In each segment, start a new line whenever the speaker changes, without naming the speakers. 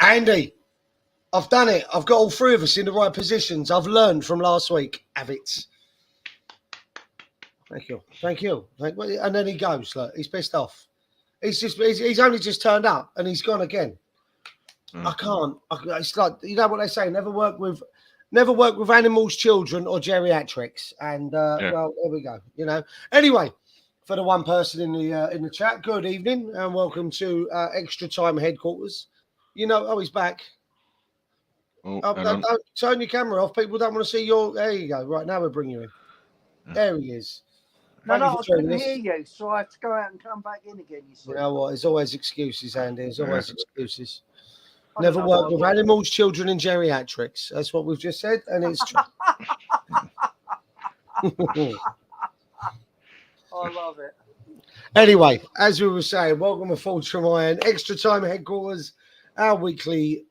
Andy, I've done it. I've got all three of us in the right positions. I've learned from last week. Have it. Thank you. And then he goes. Look, he's pissed off. He's only just turned up and he's gone again. I can't. It's like, you know what they say, never work with animals, children, or geriatrics. And well, there we go. You know. Anyway, for the one person in the chat, good evening and welcome to Extra Time Headquarters. You know, he's back. Don't turn your camera off. People don't want to see your. There you go. Right now we're bringing you in. There he is.
No, I couldn't hear you, so I have to go out and come back in again.
You know what? There's always excuses, Andy. There's always excuses. Never work with animals, children, and geriatrics. That's what we've just said, and it's true.
I love it.
Anyway, as we were saying, welcome to Forge from Iron, Extra Time Headquarters, our weekly.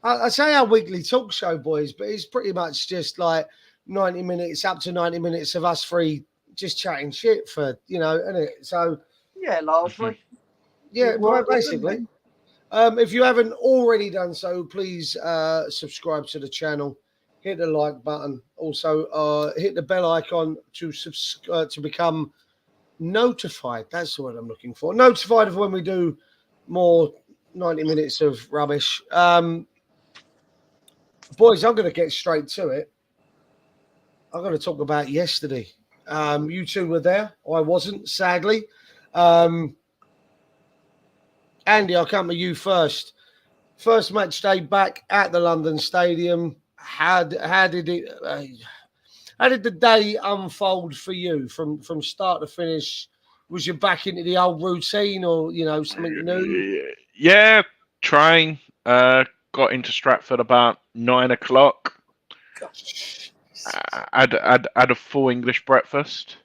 I say our weekly talk show, boys, but it's pretty much just like 90 minutes, up to 90 minutes of us three just chatting shit for, you know, innit? So
yeah, largely.
Yeah, well, basically. If you haven't already done so, please subscribe to the channel, hit the like button, also hit the bell icon to become notified. That's the word I'm looking for. Notified of when we do more 90 minutes of rubbish. Boys, I'm going to get straight to it. I'm going to talk about yesterday. You two were there. I wasn't, sadly. Andy, I'll come to you first. First match day back at the London Stadium. How did the day unfold for you from start to finish? Was you back into the old routine, or something new?
Yeah, trying. Got into Stratford about 9 o'clock. Had a full English breakfast.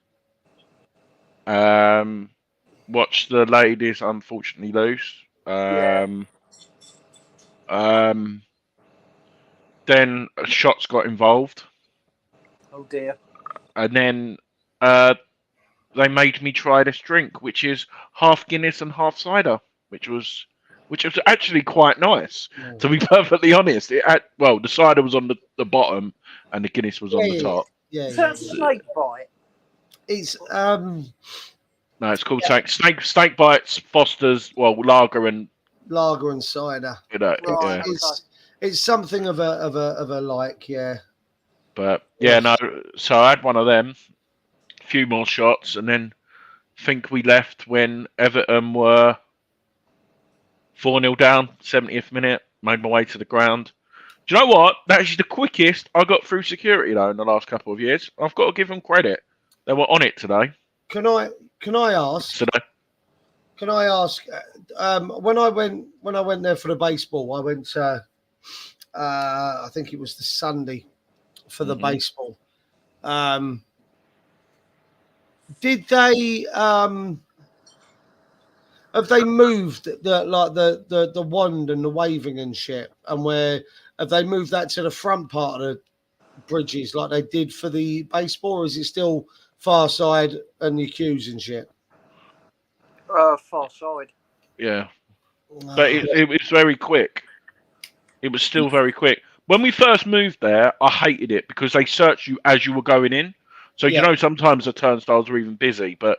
Watched the ladies unfortunately lose. Then shots got involved.
Oh dear.
And then they made me try this drink, which is half Guinness and half cider, which was actually quite nice, to be perfectly honest. The cider was on the bottom and the Guinness was on the top.
Is that snake bite?
It's
no, it's called Snake Bites, Foster's, lager and
cider.
Right,
It's something of a like, yeah.
But yeah, no. So I had one of them, a few more shots, and then I think we left when Everton were 4-0 down, 70th minute. Made my way to the ground. Do you know what? That is the quickest I got through security though in the last couple of years. I've got to give them credit. They were on it today.
Can I ask? Can I ask? When I went there for the baseball, I went. I think it was the Sunday for the baseball. Did they? Have they moved the wand and the waving and shit? And where have they moved that to the front part of the bridges like they did for the baseball, or is it still far side and the queues and shit?
Far side.
Yeah. But it was very quick. It was still very quick. When we first moved there, I hated it because they searched you as you were going in. So, sometimes the turnstiles are even busy, but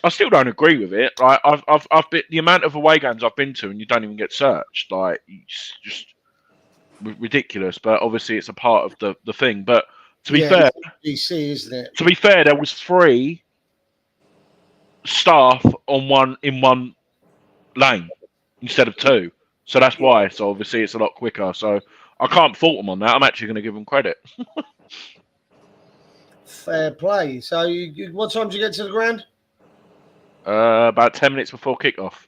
I still don't agree with it. Like, I've been, the amount of away games I've been to and you don't even get searched. Like, it's just ridiculous. But obviously it's a part of the thing. But to be fair,
DC, isn't it?
To be fair, there was 3 staff in one lane instead of 2. So that's why. So obviously it's a lot quicker. So I can't fault them on that. I'm actually going to give them credit.
Fair play. So what time did you get to the ground?
About 10 minutes before kickoff.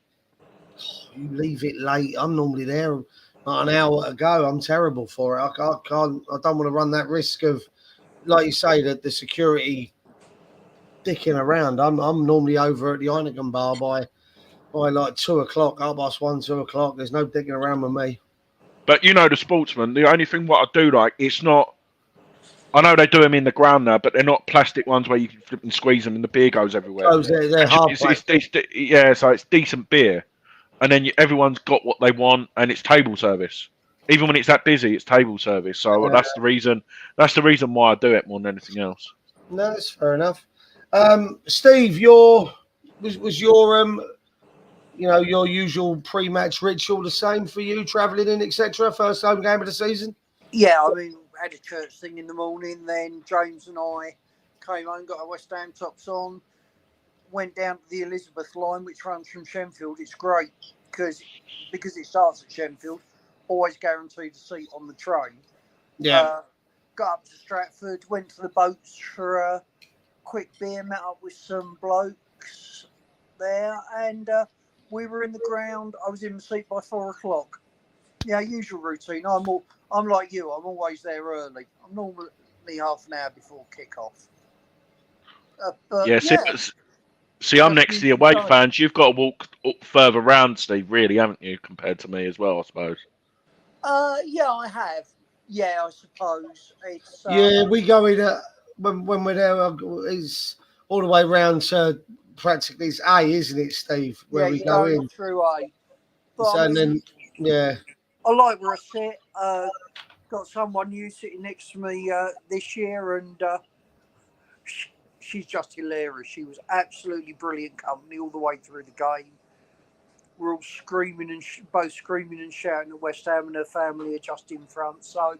You leave it late. I'm normally there like an hour ago. I'm terrible for it. I can't. I don't want to run that risk of, like you say, that the security dicking around. I'm normally over at the Heineken bar by like 2 o'clock, 1:30, 2 o'clock. There's no dicking around with me.
But the sportsman, the only thing what I do like, it's not. I know they do them in the ground now, but they're not plastic ones where you can flip and squeeze them and the beer goes everywhere.
Oh, they're hard.
So it's decent beer. and then everyone's got what they want, and it's table service. Even when it's that busy, it's table service. So that's the reason. That's the reason why I do it more than anything else.
No, that's fair enough. Steve, was your your usual pre-match ritual the same for you, travelling in, etc. First home game of the season?
Yeah, I mean, had a church thing in the morning. Then James and I came home, got our West Ham tops on, went down to the Elizabeth line, which runs from Shenfield. It's great because it starts at Shenfield. Always guaranteed a seat on the train.
Yeah.
Got up to Stratford, went to the boats for a quick beer, met up with some blokes there, and we were in the ground. I was in the seat by 4:00. Yeah, usual routine. I'm like you. I'm always there early. I'm normally half an hour before kick-off.
See, I'm next to the away fans. You've got to walk up further round, Steve, really, haven't you, compared to me as well, I suppose?
Yeah, I have. Yeah, I suppose. It's
we go in when we're there. It's all the way round to practically it's A, isn't it, Steve? Where we go in
through A. But
so, and then
I like where I sit. Got someone new sitting next to me this year, and she's just hilarious. She was absolutely brilliant company all the way through the game. We're all screaming and both screaming and shouting at West Ham, and her family are just in front. So,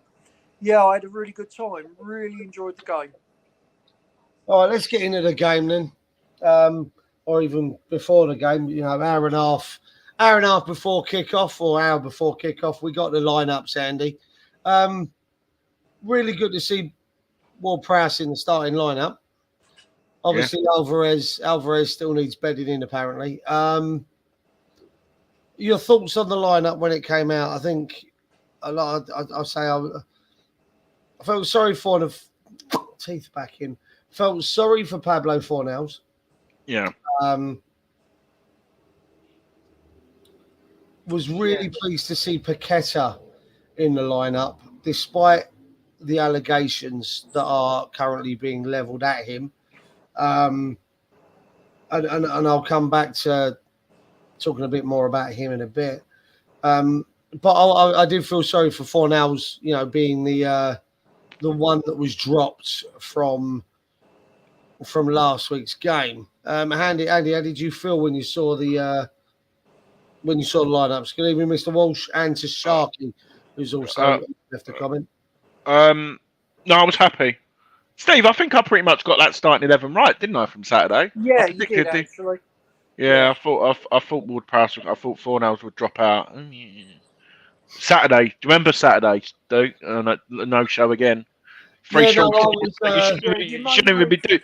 yeah, I had a really good time. Really enjoyed the game.
All right, let's get into the game then, or even before the game. Hour and a half before kickoff, or hour before kickoff. We got the lineups, Andy. Really good to see Ward-Prowse in the starting lineup. Obviously, yeah. Alvarez still needs bedding in, apparently. Your thoughts on the lineup when it came out? I think I felt sorry for the teeth back in. Felt sorry for Pablo Fornals.
Yeah.
Was really pleased to see Paqueta in the lineup, despite the allegations that are currently being levelled at him. And I'll come back to talking a bit more about him in a bit. But I did feel sorry for Fornals, being the one that was dropped from last week's game. Andy, how did you feel when you saw the lineups? Good evening, Mr. Walsh, and to Sharky, who's also left a comment.
No, I was happy. Steve, I think I pretty much got that starting 11 right, didn't I, from Saturday?
Yeah, you did, actually.
Yeah, I thought Ward-Prowse, I thought Fornals would drop out. Saturday, do you remember Saturday, Duke? No show again. You shouldn't even be doing.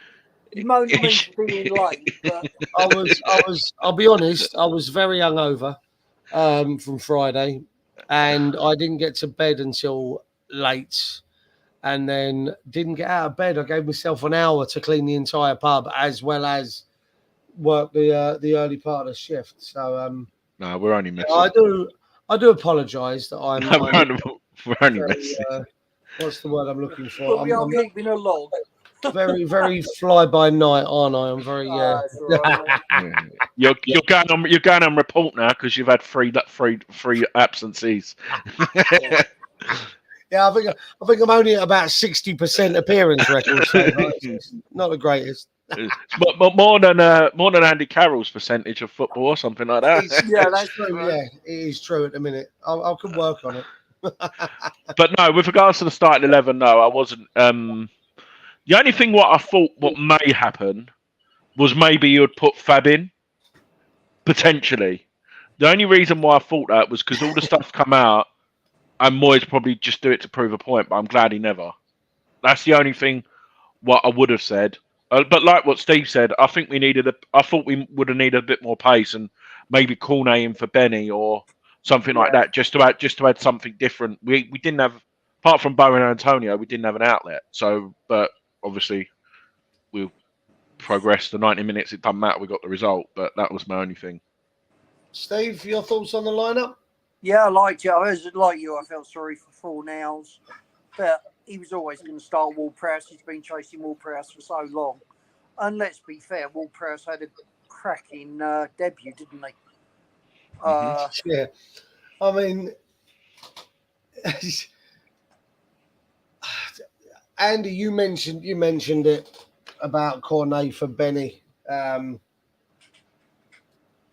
You moaned at me for being late, but
I'll be honest, I was very hungover from Friday, and I didn't get to bed until late, and then didn't get out of bed. I gave myself an hour to clean the entire pub as well as work the early part of the shift. So
no, we're only messing.
I do apologise that I'm.
We're only messing.
What's the word I'm looking for?
But we are keeping a log.
Very, very fly by night, aren't I? I'm very
You're going on report now because you've had three absences.
Yeah, I think I'm only at about 60% appearance record. So not the greatest.
But more than Andy Carroll's percentage of football or something like that.
That's true. Yeah, it is true at the minute. I could work on it.
But no, with regards to the starting 11, no, I wasn't. The only thing what may happen was maybe you would put Fab in, potentially. The only reason why I thought that was because all the stuff come out, and Moyes probably just do it to prove a point. But I'm glad he never. That's the only thing what I would have said. But like what Steve said, I think I thought we would have needed a bit more pace and maybe Cornet in for Benny or something like that, just to add something different. We didn't have, apart from Bowen and Antonio, we didn't have an outlet. So, but obviously we progressed the 90 minutes. It doesn't matter. We got the result, but that was my only thing.
Steve, your thoughts on the lineup?
Yeah, I liked it. I felt sorry for Fornals, but he was always going to start Ward-Prowse. He's been chasing Ward-Prowse for so long. And let's be fair, Ward-Prowse had a cracking debut, didn't he?
Yeah, I mean, Andy, you mentioned it about Cornet for Benny. I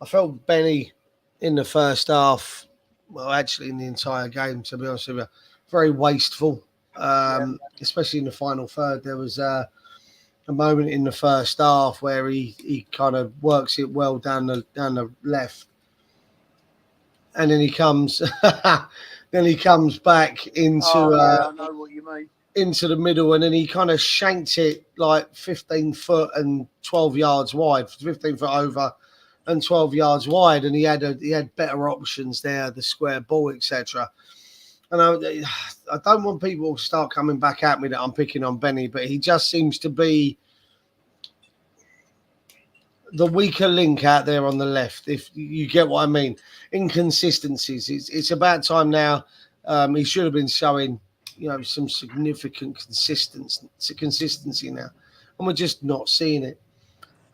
felt Benny in the first half, well, actually in the entire game, to be honest with you, very wasteful. Especially in the final third, there was a moment in the first half where he kind of works it well down the left, and then he comes back into
I know what you mean.
into the middle, and then he kind of shanked it like 15 foot and 12 yards wide, 15 foot over and 12 yards wide, and he had better options there, the square ball, etc. And I don't want people to start coming back at me that I'm picking on Benny, but he just seems to be the weaker link out there on the left, if you get what I mean. Inconsistencies. It's about time now. He should have been showing, some significant consistency now, and we're just not seeing it.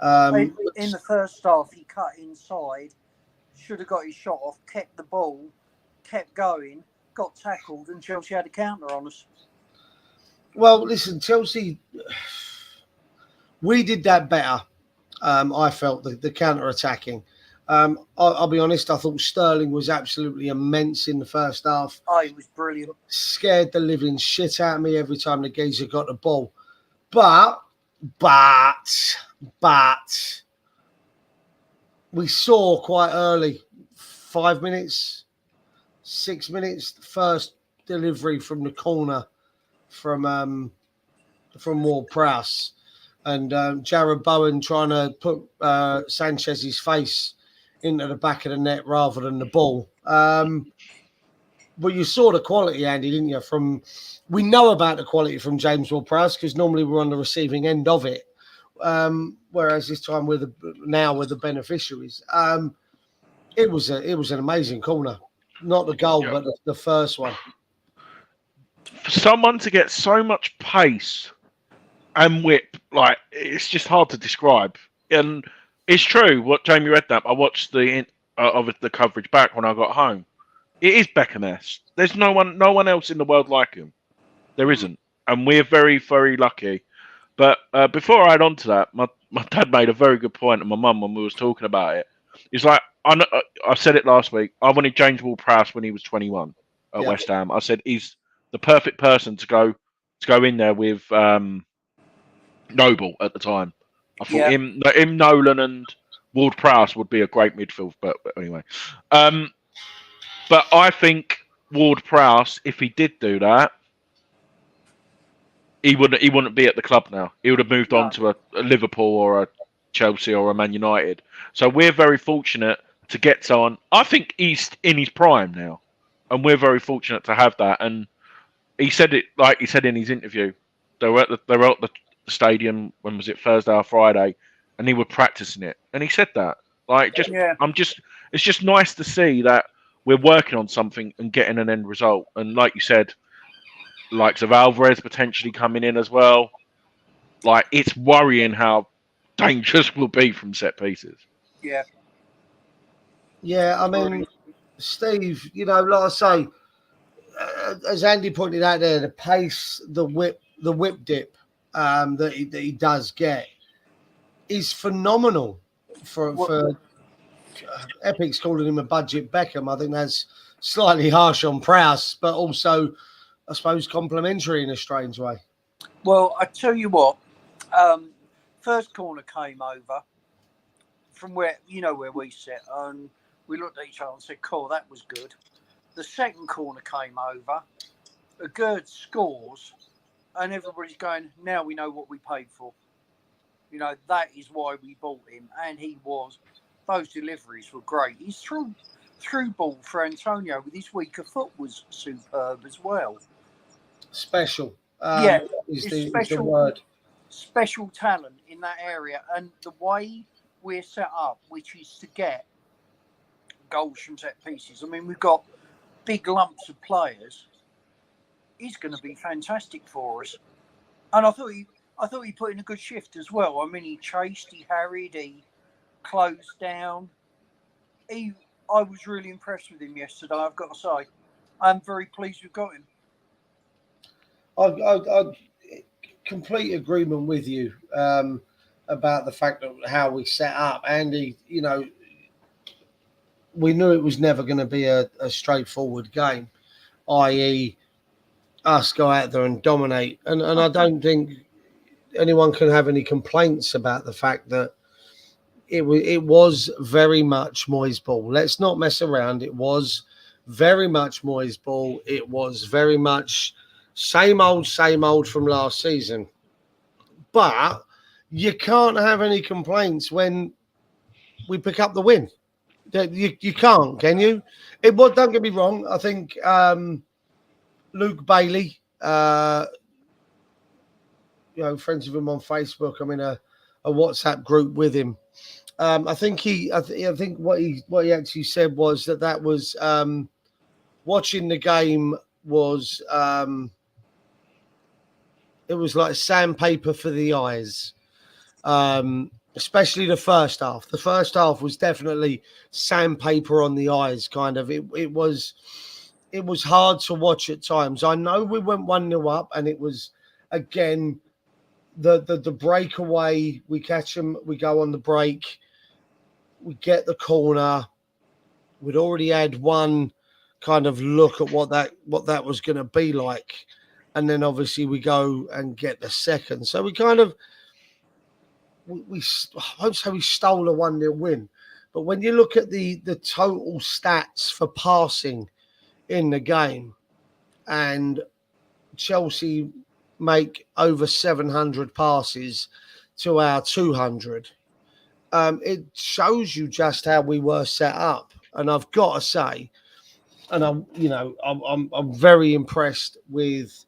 In the first half, he cut inside, should have got his shot off, kept the ball, kept going, got tackled, and Chelsea had a counter on us.
Well, listen, Chelsea, we did that better. I felt the counter-attacking. I'll be honest, I thought Sterling was absolutely immense in the first half.
Oh, he was brilliant.
Scared the living shit out of me every time the geezer got the ball. But we saw quite early, 5 minutes, 6 minutes, the first delivery from the corner from Ward-Prowse. And Jared Bowen trying to put Sanchez's face into the back of the net rather than the ball. But you saw the quality, Andy, didn't you? We know about the quality from James Ward-Prowse because normally we're on the receiving end of it, whereas this time we're the beneficiaries. It was an amazing corner, not the goal, but the first one.
For someone to get so much pace and whip, like, it's just hard to describe. And it's true what Jamie Redknapp. I watched the coverage back when I got home. It is Beckham-esque. There's no one else in the world like him. There isn't, and we're very, very lucky. But before I add on to that, my dad made a very good point, and my mum, when we was talking about it, it's like I said it last week. I wanted James Ward-Prowse when he was 21 at West Ham. I said he's the perfect person to go in there with Noble at the time. I thought him, Nolan, and Ward-Prowse would be a great midfield. But anyway, but I think Ward-Prowse, if he did do that, he wouldn't be at the club now. He would have moved on to a Liverpool or a Chelsea or a Man United. So we're very fortunate to get someone. I think he's in his prime now, and we're very fortunate to have that. And he said it, like he said in his interview. They were at the stadium, when was it, Thursday or Friday, and he was practicing it, and he said that, like, it's just nice to see that we're working on something and getting an end result. And like you said, likes of Alvarez potentially coming in as well, like, it's worrying how dangerous we'll be from set pieces.
I mean, Steve, like I say, as Andy pointed out there, the pace, the whip dip that he does get is phenomenal. For Epic's calling him a budget Beckham. I think that's slightly harsh on Prowse, but also, I suppose, complimentary in a strange way.
Well, I tell you what, first corner came over from where we sit, and we looked at each other and said, "Cool, that was good." The second corner came over, a Gerd scores, and everybody's going, "Now we know what we paid for." That is why we bought him, and those deliveries were great. His through ball for Antonio with his weaker foot was superb as well.
Special. Is the word.
Special talent in that area, and the way we're set up, which is to get goals from set pieces. I mean, we've got big lumps of players. He's going to be fantastic for us, and I thought he put in a good shift as well. I mean, he chased, he harried, he closed down. I was really impressed with him yesterday. I've got to say, I'm very pleased we've got him.
I complete agreement with you about the fact of how we set up, Andy. You know, we knew it was never going to be a straightforward game, i.e., us go out there and dominate. And I don't think anyone can have any complaints about the fact that it was very much Moyes ball. Let's not mess around. It was very much Moyes ball. It was very much same old from last season. But you can't have any complaints when we pick up the win. You can't, can you? Don't get me wrong. I think Luke Bailey, friends of him on Facebook. I'm in a WhatsApp group with him. I think what he actually said was that was watching the game was it was like sandpaper for the eyes, especially the first half. The first half was definitely sandpaper on the eyes, kind of. It was hard to watch at times. I know we went 1-0 up, and it was again the breakaway. We catch them, we go on the break, we get the corner. We'd already had one kind of look at what that was going to be like, and then obviously we go and get the second. So we kind of I won't say we stole a 1-0 win, but when you look at the total stats for passing in the game, and Chelsea make over 700 passes to our 200, it shows you just how we were set up. And I've got to say, and I'm very impressed with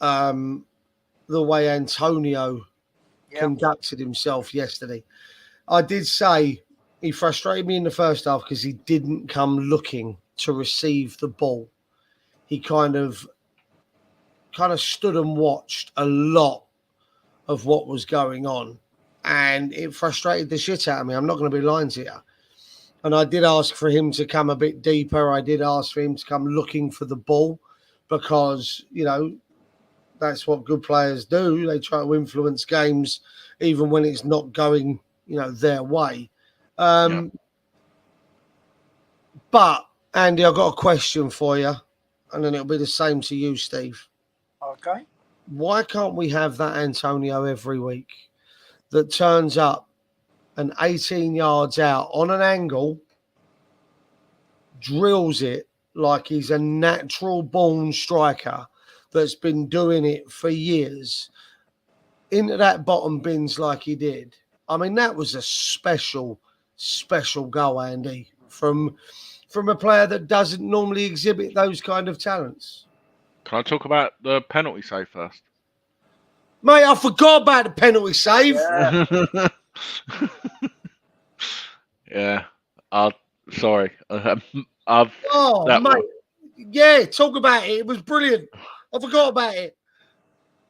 the way Antonio conducted himself yesterday. I did say he frustrated me in the first half because he didn't come looking to receive the ball. He kind of stood and watched a lot of what was going on, and it frustrated the shit out of me. I'm not going to be lying to you. And I did ask for him to come a bit deeper. I did ask for him to come looking for the ball, because, that's what good players do. They try to influence games even when it's not going, their way. But, Andy, I've got a question for you, and then it'll be the same to you, Steve.
Okay.
Why can't we have that Antonio every week that turns up and 18 yards out on an angle, drills it like he's a natural born striker that's been doing it for years, into that bottom bins like he did? I mean, that was a special goal, Andy, from a player that doesn't normally exhibit those kind of talents.
Can I talk about the penalty save first?
Mate, I forgot about the penalty save.
Yeah. Sorry.
Mate.
One.
Yeah, talk about it. It was brilliant. I forgot about it.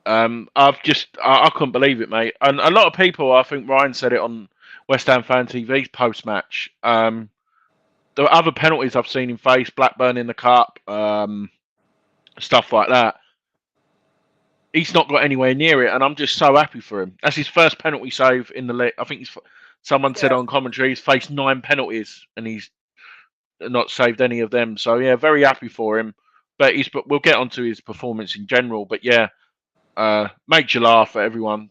I couldn't believe it, mate. And a lot of people, I think Ryan said it on West Ham Fan TV's post-match. The other penalties I've seen him face, Blackburn in the cup, stuff like that, he's not got anywhere near it, and I'm just so happy for him. That's his first penalty save in the league. I think someone said on commentary he's faced 9 penalties and he's not saved any of them. So yeah, very happy for him. But we'll get onto his performance in general. But yeah, makes you laugh at everyone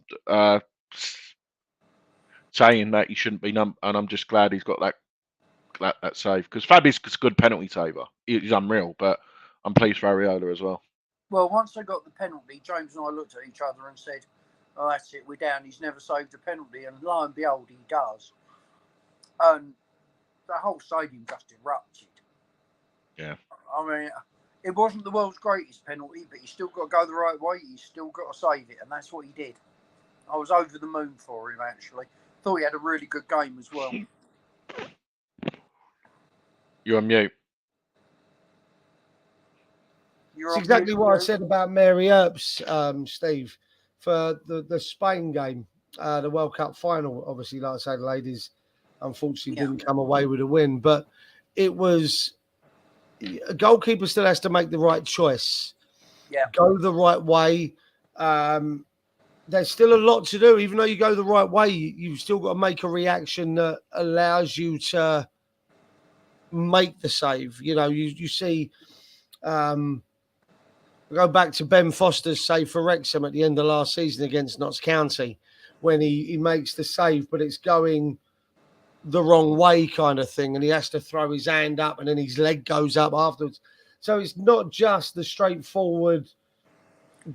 saying that he shouldn't be and I'm just glad he's got that save, because Fabi's a good penalty saver. He's unreal, but I'm pleased for Areola as well.
Well, once they got the penalty, James and I looked at each other and said, "Oh, that's it, we're down. He's never saved a penalty." And lo and behold, he does. And the whole stadium just erupted.
Yeah.
I mean, it wasn't the world's greatest penalty, but you still got to go the right way. You still got to save it, and that's what he did. I was over the moon for him, actually. Thought he had a really good game as well.
You're on mute.
It's exactly what I said about Mary Earps, Steve, for the Spain game, the World Cup final. Obviously, like I say, the ladies unfortunately
Yeah.
didn't come away with a win. But it was a goalkeeper still has to make the right choice, go the right way. There's still a lot to do. Even though you go the right way, you've still got to make a reaction that allows you to make the save. You know, you see, go back to Ben Foster's save for Wrexham at the end of last season against Notts County, when he makes the save, but it's going the wrong way kind of thing, and he has to throw his hand up and then his leg goes up afterwards. So it's not just the straightforward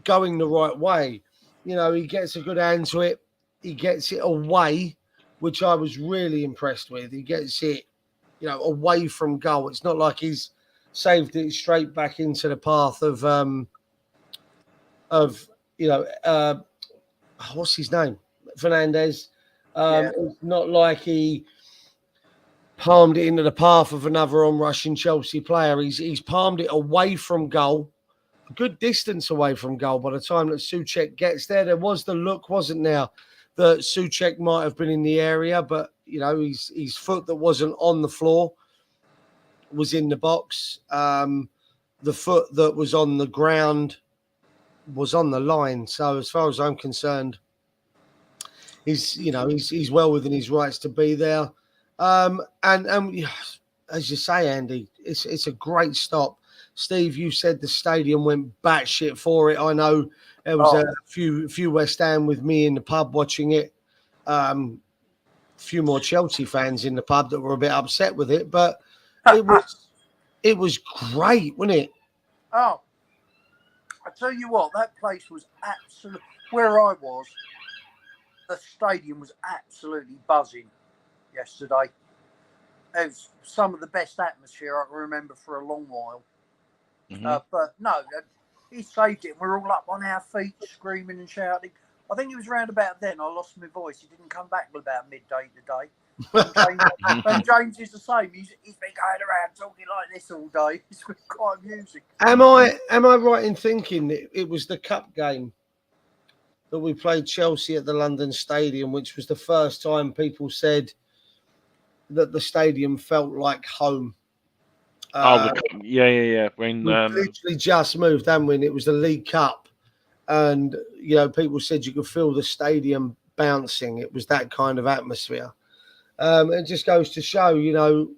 going the right way. You know, he gets a good hand to it. He gets it away, which I was really impressed with. He gets it, you know, away from goal. It's not like he's saved it straight back into the path of what's his name? Fernandez. It's not like he palmed it into the path of another on-rushing Chelsea player. He's palmed it away from goal, a good distance away from goal. By the time that Souček gets there was the look, wasn't there, that Souček might have been in the area, but you know, his foot that wasn't on the floor was in the box. The foot that was on the ground was on the line. So as far as I'm concerned, he's well within his rights to be there. And as you say, Andy, it's a great stop. Steve, you said the stadium went batshit for it. I know there was a few West Ham with me in the pub watching it. Few more Chelsea fans in the pub that were a bit upset with it, but it was great, wasn't it?
Oh, I tell you what, that place was absolutely, where I was, the stadium was absolutely buzzing yesterday. It was some of the best atmosphere I can remember for a long while.
Mm-hmm.
But no, he saved it. We're all up on our feet, screaming and shouting. I think it was around about then I lost my voice. He didn't come back till about midday today. And James is the same. He's been going around talking like this all day. It's been quite amusing.
Am I right in thinking that it was the cup game that we played Chelsea at the London Stadium, which was the first time people said that the stadium felt like home?
Yeah. When
we literally just moved, haven't we? And it was the League Cup, and you know, people said you could feel the stadium bouncing. It was that kind of atmosphere. It just goes to show, you know,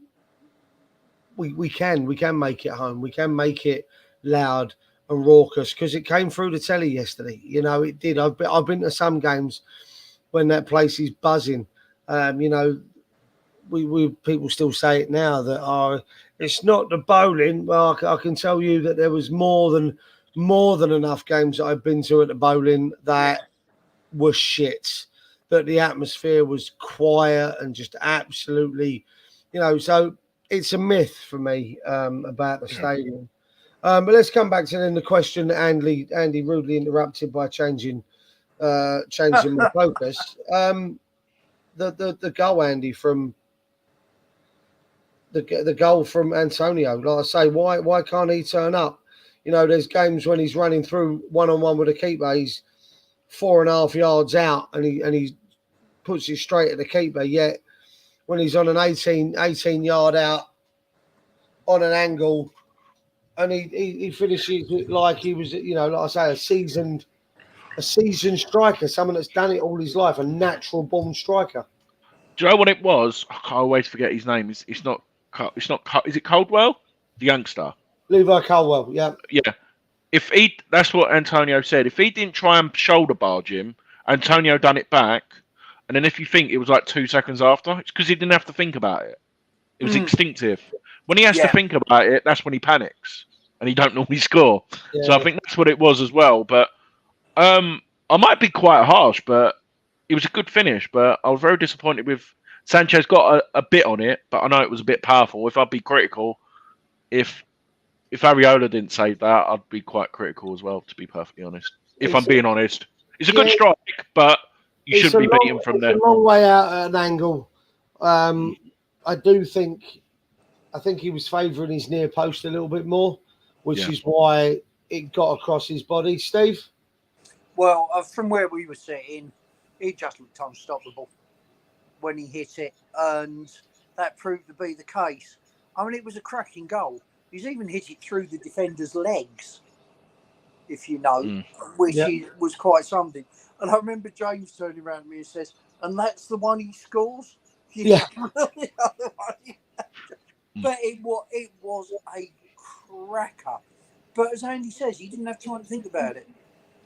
we can make it home. We can make it loud and raucous, because it came through the telly yesterday. You know, it did. I've been to some games when that place is buzzing. You know, we people still say it now that it's not the bowling. Well, I can tell you that there was more than enough games that I've been to at the bowling that were shit. That the atmosphere was quiet and just absolutely, you know. So it's a myth for me about the stadium. But let's come back to then the question that Andy rudely interrupted by changing my focus. The goal, Andy, from the goal from Antonio. Like I say, why can't he turn up? You know, there's games when he's running through one-on-one with a keeper, he's 4.5 yards out, and he puts it straight at the keeper. Yet when he's on an 18 yard out on an angle, and he finishes it like he was, you know, like I say, a seasoned striker, someone that's done it all his life, a natural born striker.
Do you know what it was? I always forget his name. It's not. Is it Caldwell, the youngster?
Levi Caldwell. Yeah.
That's what Antonio said. If he didn't try and shoulder barge him, Antonio done it back, and then if you think it was like 2 seconds after, it's because he didn't have to think about it. It was instinctive. When he has to think about it, that's when he panics, and he don't normally score. Yeah. So I think that's what it was as well. But I might be quite harsh, but it was a good finish. But I was very disappointed with Sanchez. Got a bit on it, but I know it was a bit powerful. If I'd be critical, if Areola didn't save that, I'd be quite critical as well, to be perfectly honest. If I'm being honest. It's a good strike, but you shouldn't be beating from there.
It's a long way out at an angle. I think he was favouring his near post a little bit more, which is why it got across his body. Steve?
Well, from where we were sitting, he just looked unstoppable when he hit it. and that proved to be the case. I mean, it was a cracking goal. He's even hit it through the defender's legs, if you know, which was quite something. And I remember James turning around to me and says, "And that's the one he scores."
Yeah.
But it was a cracker. But as Andy says, he didn't have time to think about it.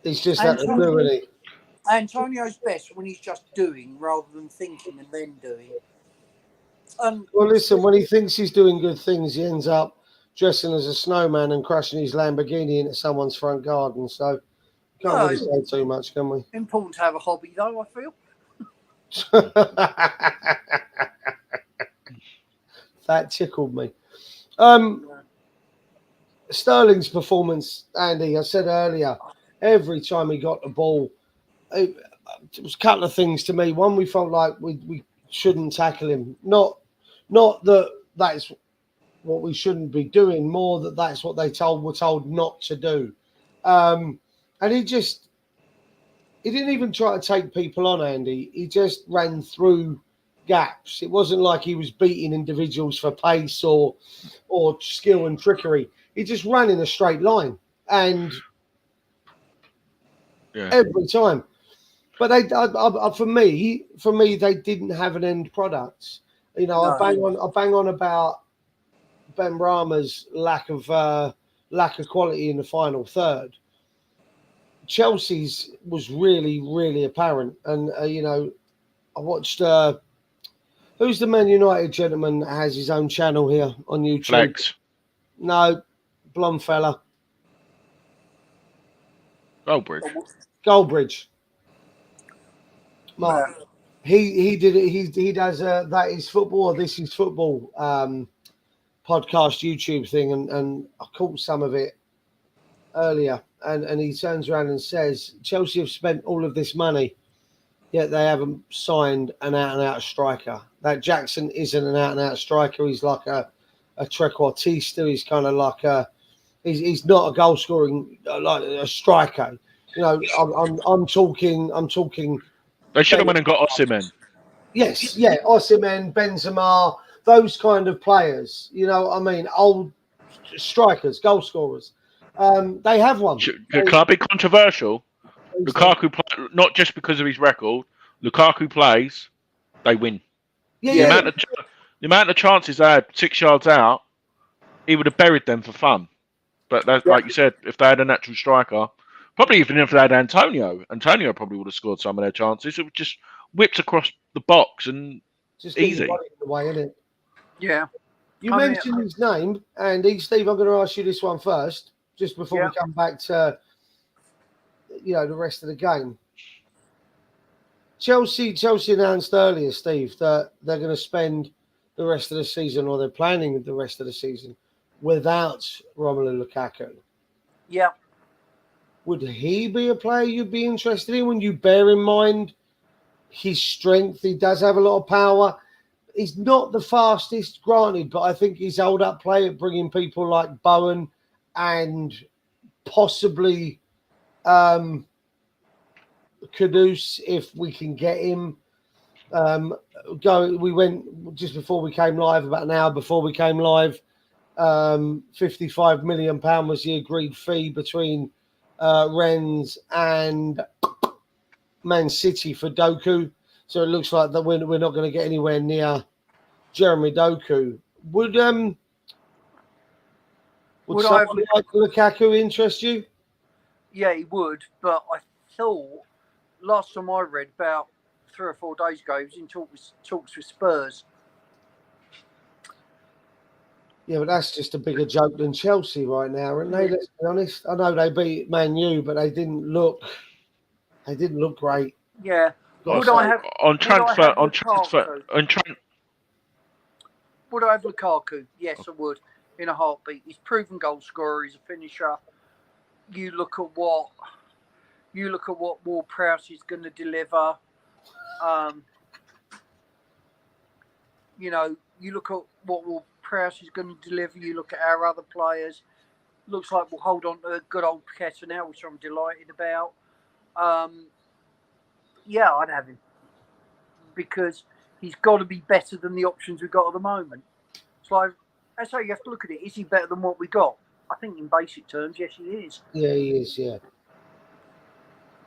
He's just had to do it.
Antonio's best when he's just doing rather than thinking and then doing.
Well, listen, when he thinks he's doing good things, he ends up dressing as a snowman and crashing his Lamborghini into someone's front garden. So can't really say too much, can we?
Important to have a hobby, though, I feel.
That tickled me. Sterling's performance, Andy, I said earlier, every time he got the ball, it was a couple of things to me. One, we felt like we shouldn't tackle him. Not that that's what we shouldn't be doing, more that that's what were told not to do. And he didn't even try to take people on, Andy. He just ran through gaps. It wasn't like he was beating individuals for pace or skill and trickery. He just ran in a straight line, and every time. But for me, they didn't have an end product. You know, I bang on about Ben Rama's lack of quality in the final third. Chelsea's was really, really apparent, and you know, I watched. Who's the Man United gentleman that has his own channel here on YouTube?
Flex.
No, blonde fella. Goldbridge. Mark. He did it. He does That Is Football, or This Is Football podcast YouTube thing, and I caught some of it earlier, and he turns around and says Chelsea have spent all of this money, yet they haven't signed an out-and-out striker. That Jackson isn't an out-and-out striker. He's like a trequartista. He's kind of like he's not a goal scoring like a striker. You know, I'm talking.
They should have went and got Osimhen.
Yes, yeah, Osimhen, Benzema, those kind of players. You know, I mean, old strikers, goal scorers. They have one.
Can I be controversial? Lukaku, not just because of his record. Lukaku plays, they win. The amount of chances they had 6 yards out, he would have buried them for fun. But that's like you said, if they had a natural striker, probably even if they had Antonio probably would have scored some of their chances. It was just whipped across the box and
just
easy.
The way, isn't it?
Yeah.
You mentioned his name, and Steve, I'm going to ask you this one first, just before we come back to the rest of the game. Chelsea announced earlier, Steve, that they're going to spend the rest of the season, or they're planning the rest of the season, without Romelu Lukaku.
Yeah.
Would he be a player you'd be interested in when you bear in mind his strength? He does have a lot of power. He's not the fastest, granted, but I think he's held up play at bringing people like Bowen and possibly Kudus, if we can get him. We went just before we came live, about an hour before we came live. £55 million was the agreed fee between Rennes and Man City for Doku. So it looks like that we're not going to get anywhere near Jeremy Doku. Would someone like Lukaku interest you?
Yeah, he would. But I thought last time I read, about 3 or 4 days ago, he was in talks with Spurs.
Yeah, but that's just a bigger joke than Chelsea right now, aren't they? Let's be honest. I know they beat Man U, but they didn't look great.
Yeah.
Would I have
Lukaku? Yes, I would. In a heartbeat. He's proven goal scorer. He's a finisher. You look at what Ward-Prowse is going to deliver. You look at what Ward-Prowse is going to deliver. You look at our other players. Looks like we'll hold on to good old Paqueta now, which I'm delighted about. Yeah, I'd have him, because he's got to be better than the options we've got at the moment. So that's how you have to look at it. Is he better than what we got? I think in basic terms, yes, he is.
Yeah, he is. Yeah.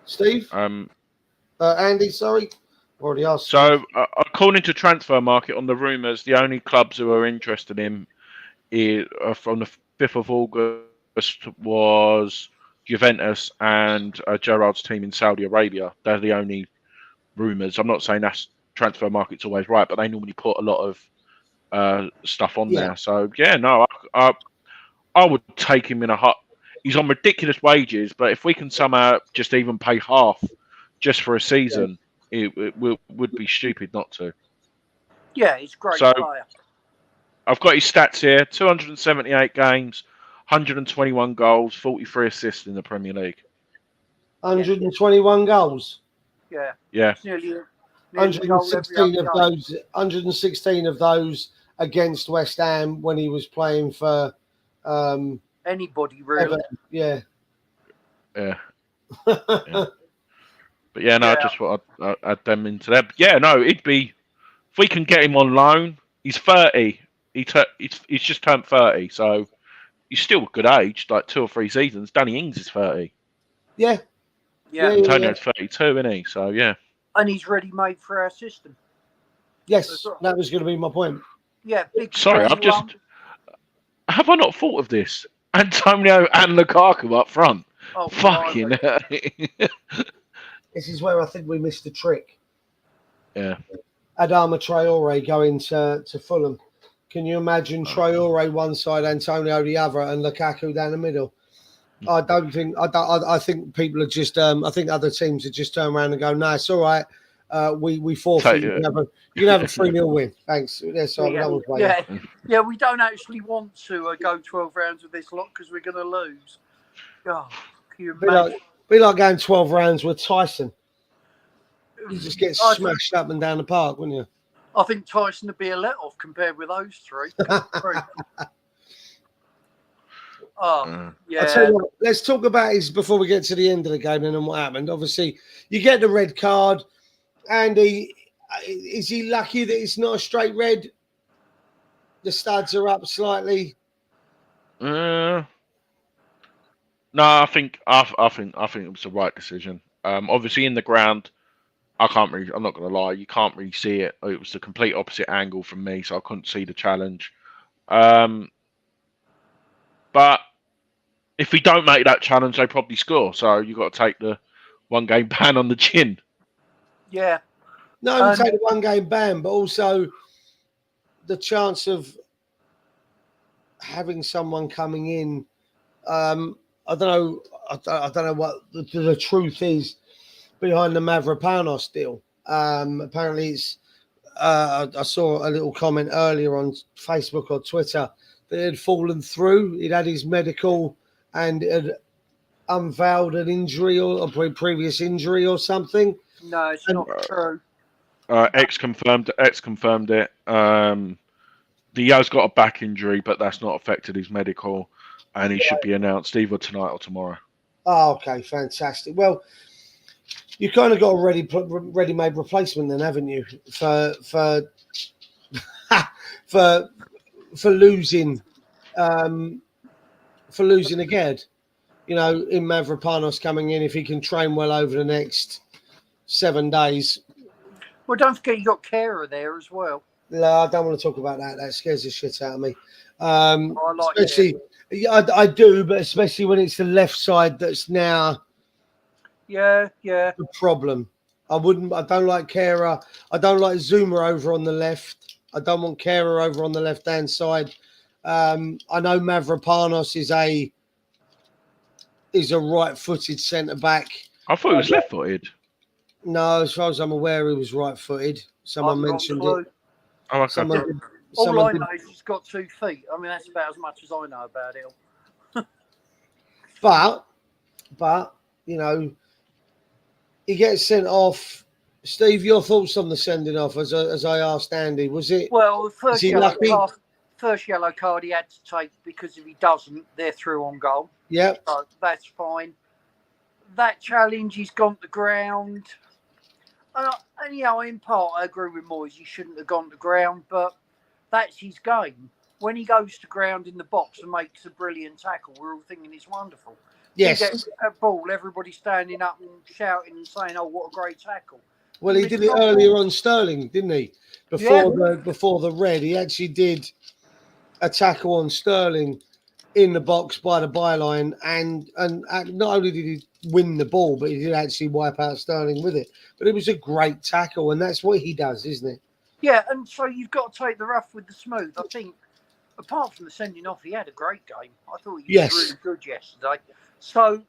Steve,
Um,
Andy, sorry, already asked.
so according to Transfer Market, on the rumours, the only clubs who are interested in from the 5th of August was Juventus and Gerard's team in Saudi Arabia. They're the only rumours. I'm not saying that's Transfer Market's always right, but they normally put a lot of stuff on there. So yeah, no, I would take him in a hot. He's on ridiculous wages, but if we can somehow just even pay half just for a season, it would be stupid not to.
Yeah, he's a great
So,
player.
I've got his stats here: 278 games, 121 goals, 43 assists in the Premier League.
121 goals.
Yeah.
Yeah.
It's nearly
116 of those. 116 of those against West Ham when he was playing for.
Anybody really?
Everton. Yeah.
Yeah. But yeah, no, I just thought I'd add them into there. But yeah, no, it'd be if we can get him on loan. He's 30. He's just turned 30, so he's still a good age, like 2 or 3 seasons. Danny Ings is 30.
Yeah.
Yeah.
Antonio's 32, isn't he? So yeah.
And he's ready made for our system.
Yes, that was going to be my point.
Yeah. Big
Sorry, have I not thought of this? Antonio and Lukaku up front.
Oh,
fucking.
This is where I think we missed the trick.
Yeah.
Adama Traore going to Fulham. Can you imagine Traore one side, Antonio the other, and Lukaku down the middle? I don't think. I think people are just. I think other teams are just turn around and go, "No, it's all right. We forfeit. You can have a 3-0 win. Thanks. That's all.
Yeah. We don't actually want to go 12 rounds with this lot because we're going to lose. Oh, can you imagine?
Be like going 12 rounds with Tyson. You just get smashed up and down the park, wouldn't you?
I think Tyson would be a let-off compared with those three. Yeah.
I tell you what, let's talk about his before we get to the end of the game and then what happened. Obviously, you get the red card. Andy, is he lucky that it's not a straight red? The studs are up slightly.
No, I think it was the right decision. Obviously, in the ground, I'm not going to lie, you can't really see it. It was the complete opposite angle from me, so I couldn't see the challenge. But if we don't make that challenge, they probably score. So you've got to take the 1-game ban on the chin.
Yeah.
Not only take the 1-game ban, but also the chance of having someone coming in. I don't know. I don't know what the truth is behind the Mavropanos deal. Apparently, it's. I saw a little comment earlier on Facebook or Twitter that it had fallen through. He'd had his medical and had unveiled an injury or a previous injury or something.
No, it's not true.
X confirmed it. He has got a back injury, but that's not affected his medical, and he should be announced either tonight or tomorrow.
Oh, okay, fantastic. Well, you kind of got a ready-made replacement, then, haven't you? For losing, again. You know, in Mavropanos coming in, if he can train well over the next 7 days.
Well, don't forget you got Kehrer there as well.
No, I don't want to talk about that. That scares the shit out of me.
I like
especially, I do, but especially when it's the left side that's now the problem. I don't like Kehrer. I don't like Zuma over on the left. I don't want Kehrer over on the left-hand side. I know Mavropanos is a right-footed centre-back.
I thought he was left-footed.
No, as far as I'm aware, he was right-footed. Someone mentioned it.
Oh, okay.
All I know is he's got 2 feet. I mean, that's about as much as I know about it. But
you know, he gets sent off. Steve, your thoughts on the sending off? As I asked Andy, was it?
Well, the first yellow card he had to take because if he doesn't, they're through on goal.
Yeah,
so that's fine. That challenge, he's gone to the ground. And in part, I agree with Moyes. He shouldn't have gone to ground, but that's his game. When he goes to ground in the box and makes a brilliant tackle, we're all thinking it's wonderful.
Yes.
He gets a ball, everybody standing up and shouting and saying, "Oh, what a great tackle!"
Well, he did it earlier on Sterling, didn't he? Before the red, he actually did a tackle on Sterling in the box by the byline, and not only did he win the ball, but he did actually wipe out Sterling with it. But it was a great tackle, and that's what he does, isn't it?
Yeah, and so you've got to take the rough with the smooth. I think, apart from the sending off, he had a great game. I thought he was really good yesterday. So,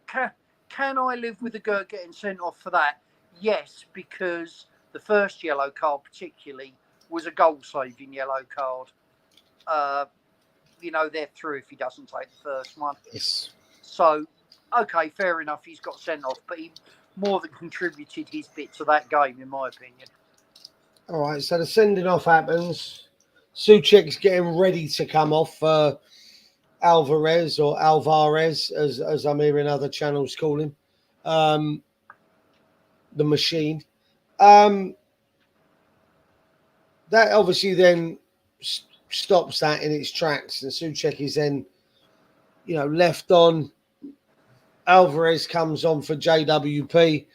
can I live with the Gert getting sent off for that? Yes, because the first yellow card particularly was a goal-saving yellow card. They're through if he doesn't take the first one.
Yes.
So, okay, fair enough. He's got sent off, but he more than contributed his bit to that game, in my opinion.
All right, so the sending off happens. Souček's getting ready to come off for Alvarez, or Alvarez, as I'm hearing other channels call him. The machine. That obviously then stops that in its tracks, and Souček is then, left on. Alvarez comes on for JWP.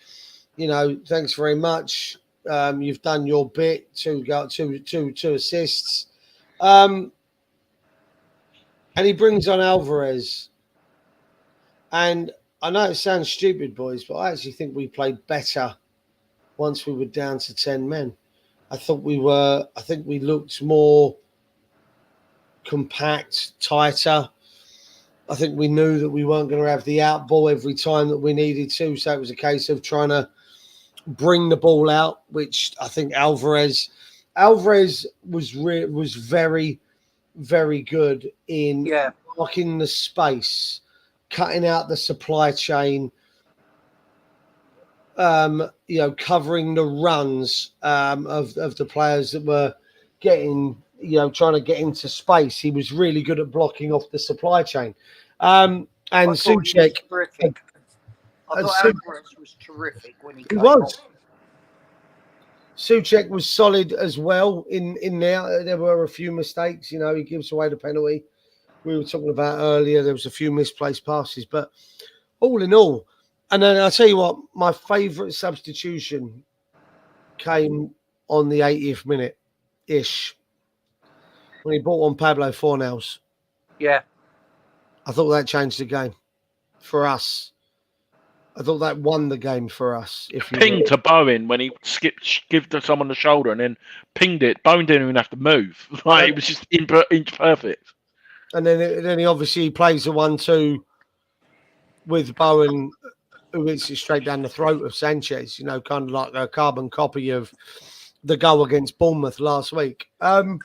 Thanks very much. You've done your bit. Two assists. And he brings on Alvarez. And I know it sounds stupid, boys, but I actually think we played better once we were down to 10 men. I think we looked more compact, tighter. I think we knew that we weren't going to have the out ball every time that we needed to. So it was a case of trying to bring the ball out, which I think Alvarez was very, very good in blocking the space, cutting out the supply chain, covering the runs of the players that were getting, trying to get into space. He was really good at blocking off the supply chain. And Souček,
terrific. I thought Alvarez was terrific when he came on.
Souček was solid as well in there. There were a few mistakes. He gives away the penalty we were talking about earlier. There was a few misplaced passes, but all in all, and then I'll tell you what, my favourite substitution came on the 80th minute-ish when he brought on Pablo Fornals.
Yeah. I
thought that changed the game for us. I thought that won the game for us.
Ping to Bowen when he give to someone the shoulder and then pinged it. Bowen didn't even have to move. It was just inch perfect.
And then he obviously plays the 1-2 with Bowen, who hits it straight down the throat of Sanchez. Kind of like a carbon copy of the goal against Bournemouth last week. But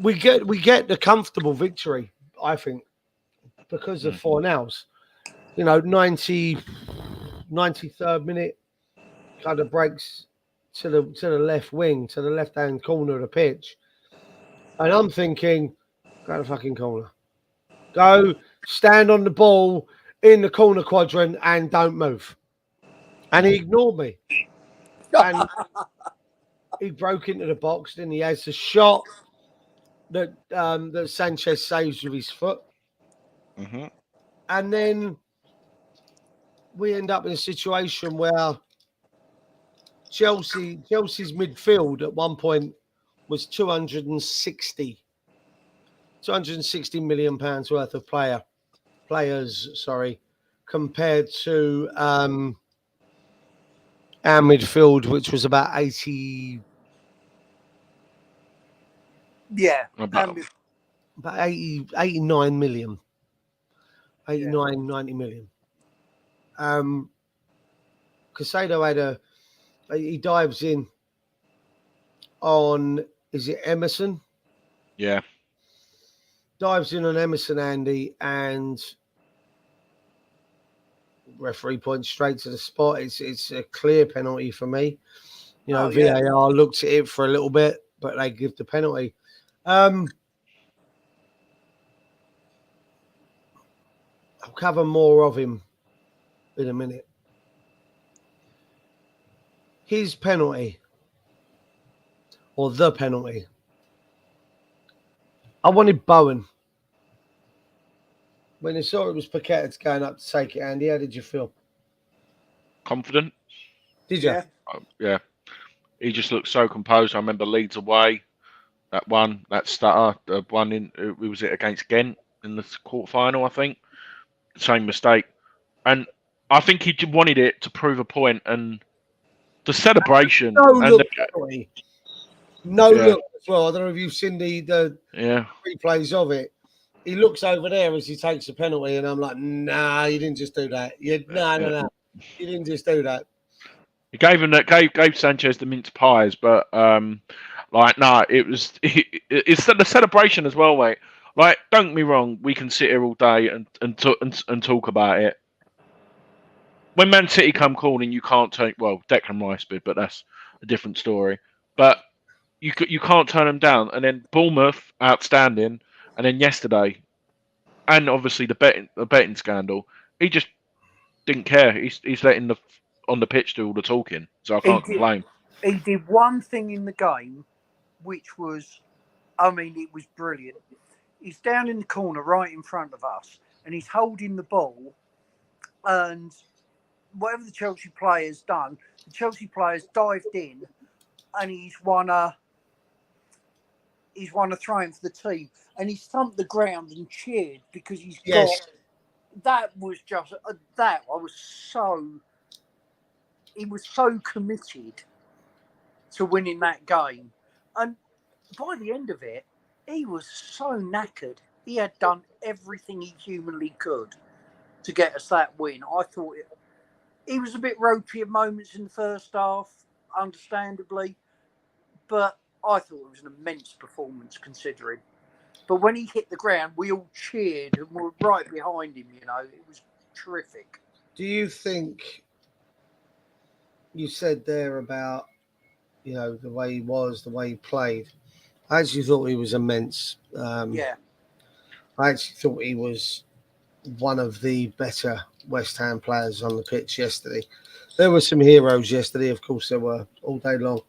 we get the comfortable victory, I think, because of Fornals. 93rd minute, kind of breaks to the left wing, to the left-hand corner of the pitch. And I'm thinking, go to the fucking corner. Go stand on the ball in the corner quadrant and don't move. And he ignored me. And he broke into the box. Then he has a shot that Sanchez saves with his foot.
Mm-hmm.
And then we end up in a situation where Chelsea's midfield at one point was 260 million pounds worth of players, compared to our midfield, which was about 80.
Yeah,
about 89 million. 90 million. Caicedo he dives in on, is it Emerson?
Yeah.
Dives in on Emerson, Andy, and referee points straight to the spot. It's a clear penalty for me. VAR looked at it for a little bit, but they give the penalty. I'll cover more of him in a minute. his penalty or the penalty. I wanted Bowen. When I saw it was Paqueta going up to take it, Andy, how did you feel?
Confident.
Did you?
Yeah.
Yeah. He just looked so composed. I remember Leeds away. That stutter, the one in, was it against Ghent in the quarterfinal, I think? Same mistake. And I think he wanted it to prove a point, and the celebration.
No
and
look penalty. No
Yeah.
look as well. I don't know if you've seen the
Yeah.
replays of it. He looks over there as he takes a penalty, and I'm like, nah, you didn't just do that. No. You didn't just do that.
He gave him that. Gave Sanchez the mince pies, but it was it's the celebration as well, mate. Like, don't get me wrong, we can sit here all day and talk about it. When Man City come calling, you can't take. Well, Declan Rice did, but that's a different story. But you can't turn them down. And then Bournemouth, outstanding. And then yesterday, and obviously the betting scandal, he just didn't care. He's letting on the pitch do all the talking, so I can't complain.
He did one thing in the game, which was, I mean, it was brilliant. He's down in the corner right in front of us, and he's holding the ball, and whatever the Chelsea player's done, the Chelsea player's dived in, and he's won a throw-in for the team, and he's thumped the ground and cheered because he's got. That was just that. He was so committed to winning that game, and by the end of it, he was so knackered. He had done everything he humanly could to get us that win. I thought he was a bit ropey at moments in the first half, understandably, but I thought it was an immense performance considering. But when he hit the ground, we all cheered and were right behind him, you know. It was terrific.
Do you think you said there about, you know, the way he was, the way he played? I actually thought he was immense.
Yeah.
I actually thought he was one of the better West Ham players on the pitch yesterday. There were some heroes yesterday, of course there were, all day long.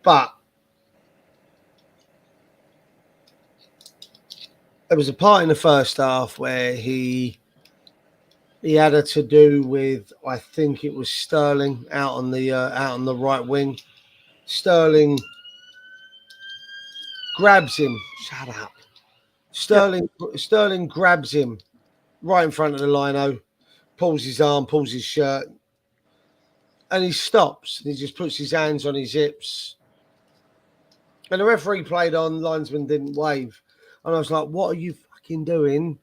But there was a part in the first half where he had a to do with, I think it was Sterling out on the right wing. Sterling grabs him. Shut up. Sterling grabs him right in front of the lino, pulls his arm, pulls his shirt, and he stops. And he just puts his hands on his hips. And the referee played on, linesman didn't wave. And I was like, what are you fucking doing?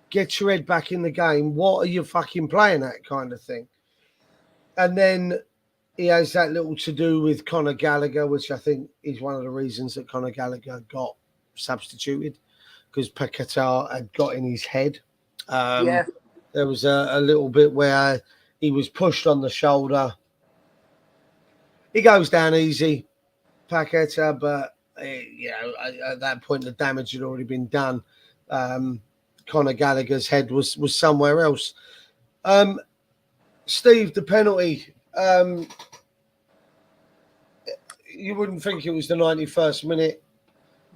Get your head back in the game. What are you fucking playing at, kind of thing? And then he has that little to do with Conor Gallagher, which I think is one of the reasons that Conor Gallagher got substituted, because Paqueta had got in his head. There was a little bit where he was pushed on the shoulder. He goes down easy, Paqueta, but at that point the damage had already been done. Conor Gallagher's head was somewhere else. Steve, the penalty. You wouldn't think it was the 91st minute.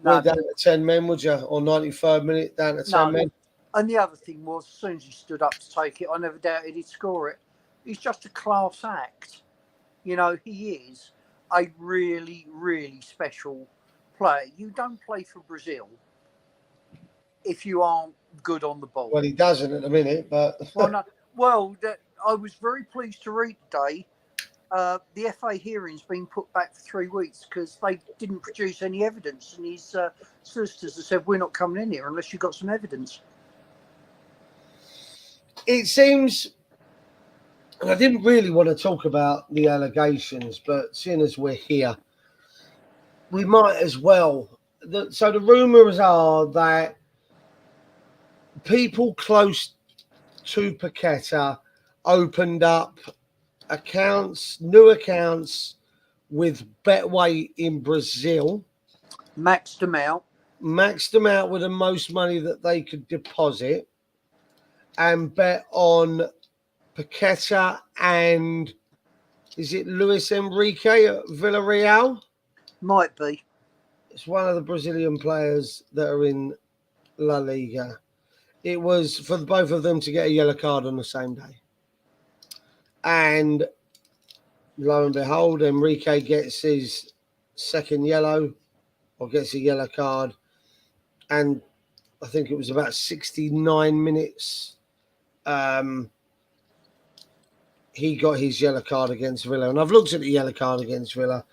No, down to 10 men, would you? Or 93rd minute down to 10 men.
And the other thing was, as soon as he stood up to take it, I never doubted he'd score it. He's just a class act. You know, he is a really, really special player. You don't play for Brazil if you aren't good on the ball.
Well, he doesn't at the minute, but...
I was very pleased to read today the FA hearing's been put back for 3 weeks because they didn't produce any evidence, and his solicitors have said, we're not coming in here unless you've got some evidence.
It seems, and I didn't really want to talk about the allegations, but seeing as we're here, we might as well. So the rumours are that people close to Paqueta opened up new accounts with Betway in Brazil.
Maxed them out
with the most money that they could deposit, and bet on Paqueta and Is it Luis Enrique at Villarreal?
Might be.
It's one of the Brazilian players that are in La Liga. It was for both of them to get a yellow card on the same day. And lo and behold, Enrique gets his second yellow, or gets a yellow card. And I think it was about 69 minutes. He got his yellow card against Villa. And I've looked at the yellow card against Villa.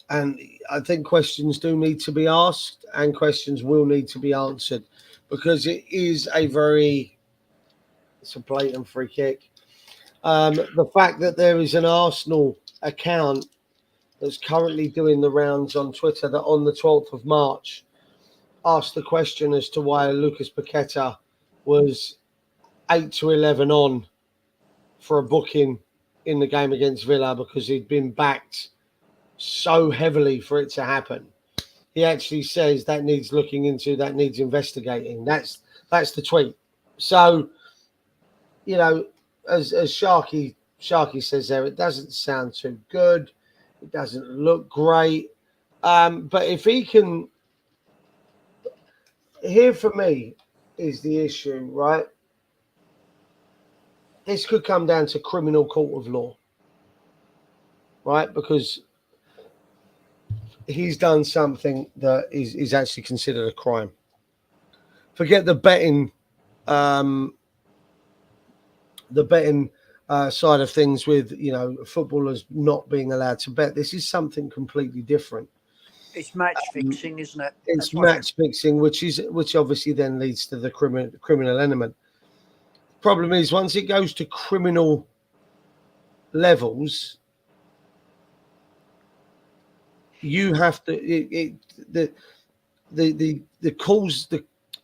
And I think questions do need to be asked and questions will need to be answered, because it is it's a blatant free kick. The fact that there is an Arsenal account that's currently doing the rounds on Twitter that on the 12th of March asked the question as to why Lucas Paqueta was 8-11 on for a booking in the game against Villa because he'd been backed so heavily for it to happen. He actually says that needs looking into, that needs investigating. That's the tweet. So, you know, as Sharky says there, it doesn't sound too good. It doesn't look great. But if he can, here for me is the issue, right? This could come down to criminal court of law, right? Because he's done something that is actually considered a crime. Forget the betting, side of things with, you know, footballers not being allowed to bet. This is something completely different.
It's match fixing, isn't it?
It's match fixing, which obviously then leads to the criminal element. Problem is, once it goes to criminal levels, you have to the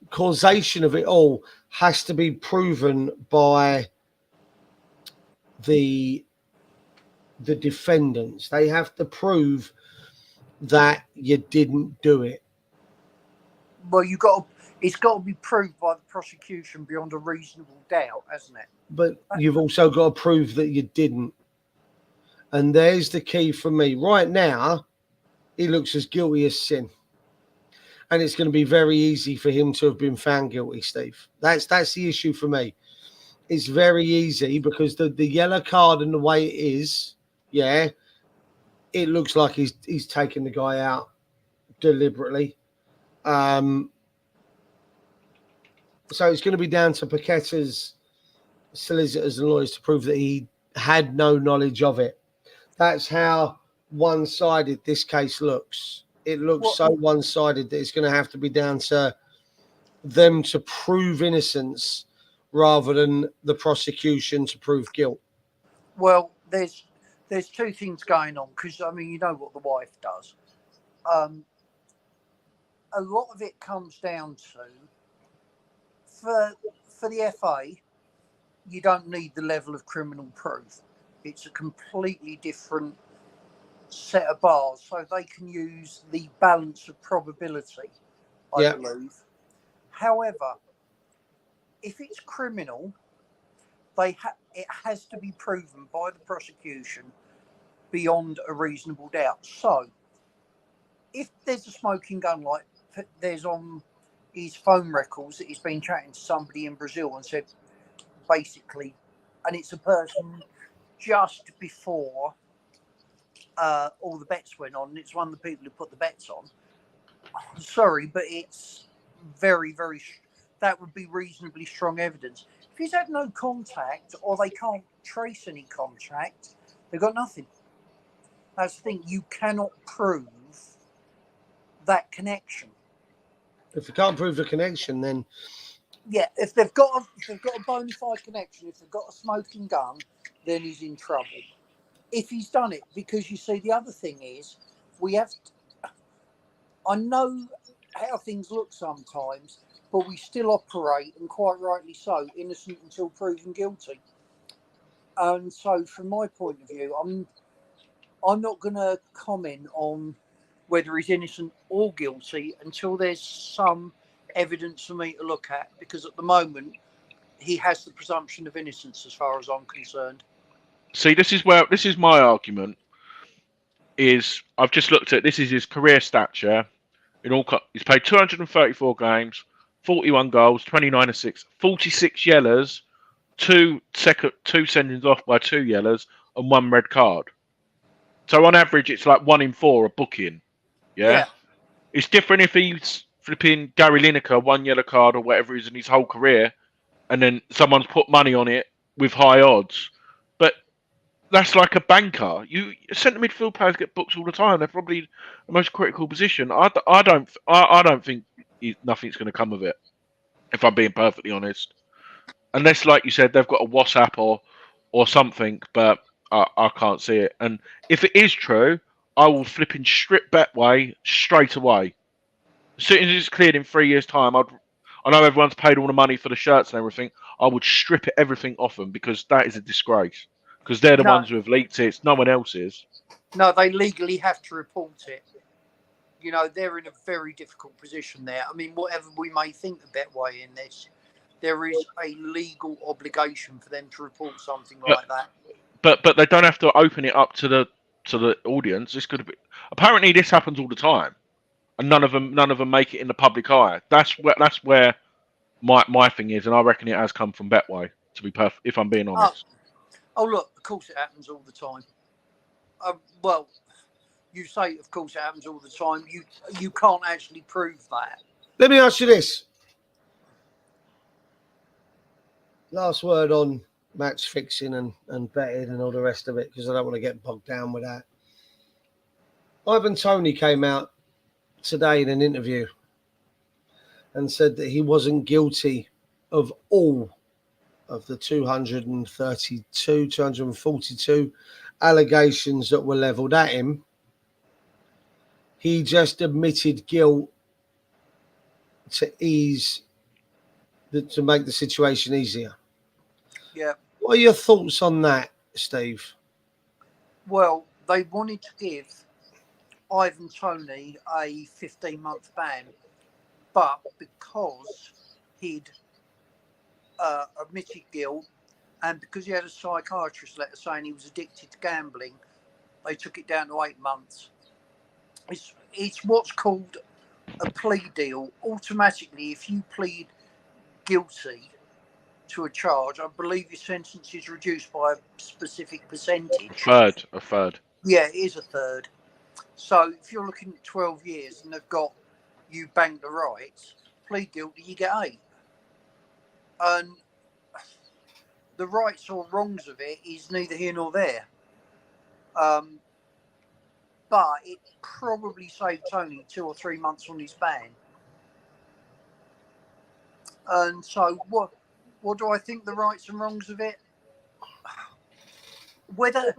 causation of it all has to be proven by the defendants. They have to prove that you didn't do it.
Well, it's got to be proved by the prosecution beyond a reasonable doubt, hasn't it?
But you've also got to prove that you didn't. And there's the key for me. Right now, he looks as guilty as sin. And it's going to be very easy for him to have been found guilty, Steve. That's the issue for me. It's very easy because the yellow card and the way it is, yeah, it looks like he's taken the guy out deliberately. So it's going to be down to Paqueta's solicitors and lawyers to prove that he had no knowledge of it. That's how one-sided this case looks. It looks so one-sided that it's going to have to be down to them to prove innocence rather than the prosecution to prove guilt.
Well, there's two things going on because, I mean, you know what the wife does. A lot of it comes down to, for the FA, you don't need the level of criminal proof. It's a completely different set of bars, so they can use the balance of probability, I believe. However, if it's criminal, it has to be proven by the prosecution beyond a reasonable doubt. So, if there's a smoking gun, like there's on his phone records that he's been chatting to somebody in Brazil and said, basically, and it's a person just before all the bets went on, and it's one of the people who put the bets on. I'm sorry, but it's very, very, that would be reasonably strong evidence. If he's had no contact or they can't trace any contact, they've got nothing. That's the thing, you cannot prove that connection.
If you can't prove the connection, then
yeah, if they've got a bona fide connection, if they've got a smoking gun, then he's in trouble. If he's done it, because you see, the other thing is, I know how things look sometimes, but we still operate, and quite rightly so, innocent until proven guilty. And so, from my point of view, I'm not going to comment on whether he's innocent or guilty until there's some evidence for me to look at, because at the moment he has the presumption of innocence as far as I'm concerned.
See, this is my argument. Is I've just looked at this is his career stats. Yeah, he's played 234 games, 41 goals, 29 assists, 46 yellows, two sendings off by 2 yellows, and 1 red card. So on average, it's like 1 in 4 a booking. Yeah. It's different if he's flipping Gary Lineker 1 yellow card or whatever it is in his whole career, and then someone's put money on it with high odds. But that's like a banker. Centre midfield players get booked all the time. They're probably the most critical position. I don't think nothing's going to come of it, if I'm being perfectly honest. Unless, like you said, they've got a WhatsApp or something, but I can't see it. And if it is true, I will flipping strip Betway straight away. As soon as it's cleared in 3 years' time, I know everyone's paid all the money for the shirts and everything. I would strip everything off them because that is a disgrace. Because they're the ones who have leaked it. It's no one else's.
No, they legally have to report it. You know, they're in a very difficult position there. I mean, whatever we may think of Betway in this, there is a legal obligation for them to report something like that.
But they don't have to open it up to the audience. This could be. Apparently, this happens all the time, and none of them make it in the public eye. That's where my thing is, and I reckon it has come from Betway. To be perfect, if I'm being honest.
Oh, look, of course it happens all the time. Well, you say, of course it happens all the time. You can't actually prove that.
Let me ask you this. Last word on match fixing and betting and all the rest of it, because I don't want to get bogged down with that. Ivan Toney came out today in an interview and said that he wasn't guilty of all of the 242 allegations that were levelled at him. He just admitted guilt to make the situation easier.
Yeah.
What are your thoughts on that, Steve?
Well, they wanted to give Ivan Toney a 15-month ban, but because he'd admitted guilt and because he had a psychiatrist letter saying he was addicted to gambling, they took it down to 8 months. It's what's called a plea deal. Automatically, if you plead guilty to a charge, I believe your sentence is reduced by a specific percentage.
A third.
Yeah, it is a third. So if you're looking at 12 years and they've got you banked the rights, plead guilty, you get 8. And the rights or wrongs of it is neither here nor there. But it probably saved Tony 2 or 3 months on his ban. And so what do I think the rights and wrongs of it? Whether,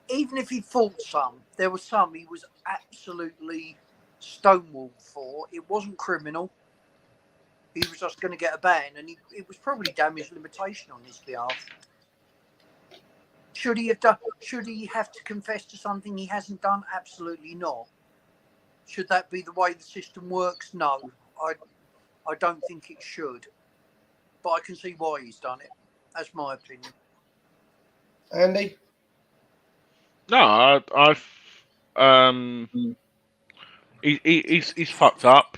even if he fought some, there were some he was absolutely stonewalled for. It wasn't criminal. He was just going to get a ban, and it was probably damage limitation on his behalf. Should he have to confess to something he hasn't done? Absolutely not. Should that be the way the system works? No, I don't think it should. But I can see why he's done it. That's my opinion.
Andy?
No, he's fucked up.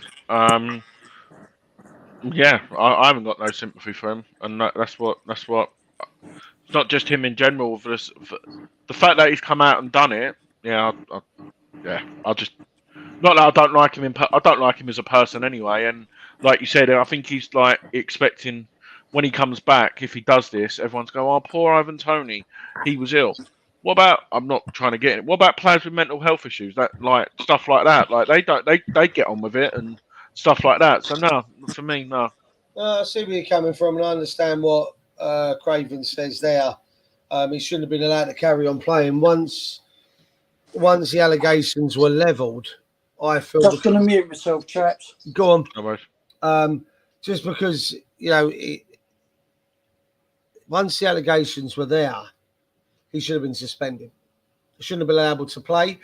Yeah, I haven't got no sympathy for him, and that's what. It's not just him in general. For the fact that he's come out and done it, I'll just. Not that I don't like him. I don't like him as a person anyway. And like you said, I think he's like expecting when he comes back, if he does this, everyone's going, "Oh, poor Ivan Toney, he was ill." What about? I'm not trying to get it. What about players with mental health issues? That like stuff like that. Like they get on with it and stuff like that. So no, for me, no.
I see where you're coming from, and I understand what Craven says there. He shouldn't have been allowed to carry on playing once the allegations were levelled. I feel
just going to mute myself, chaps.
Go on.
No worries.
Just because once the allegations were there, he should have been suspended. He shouldn't have been able to play.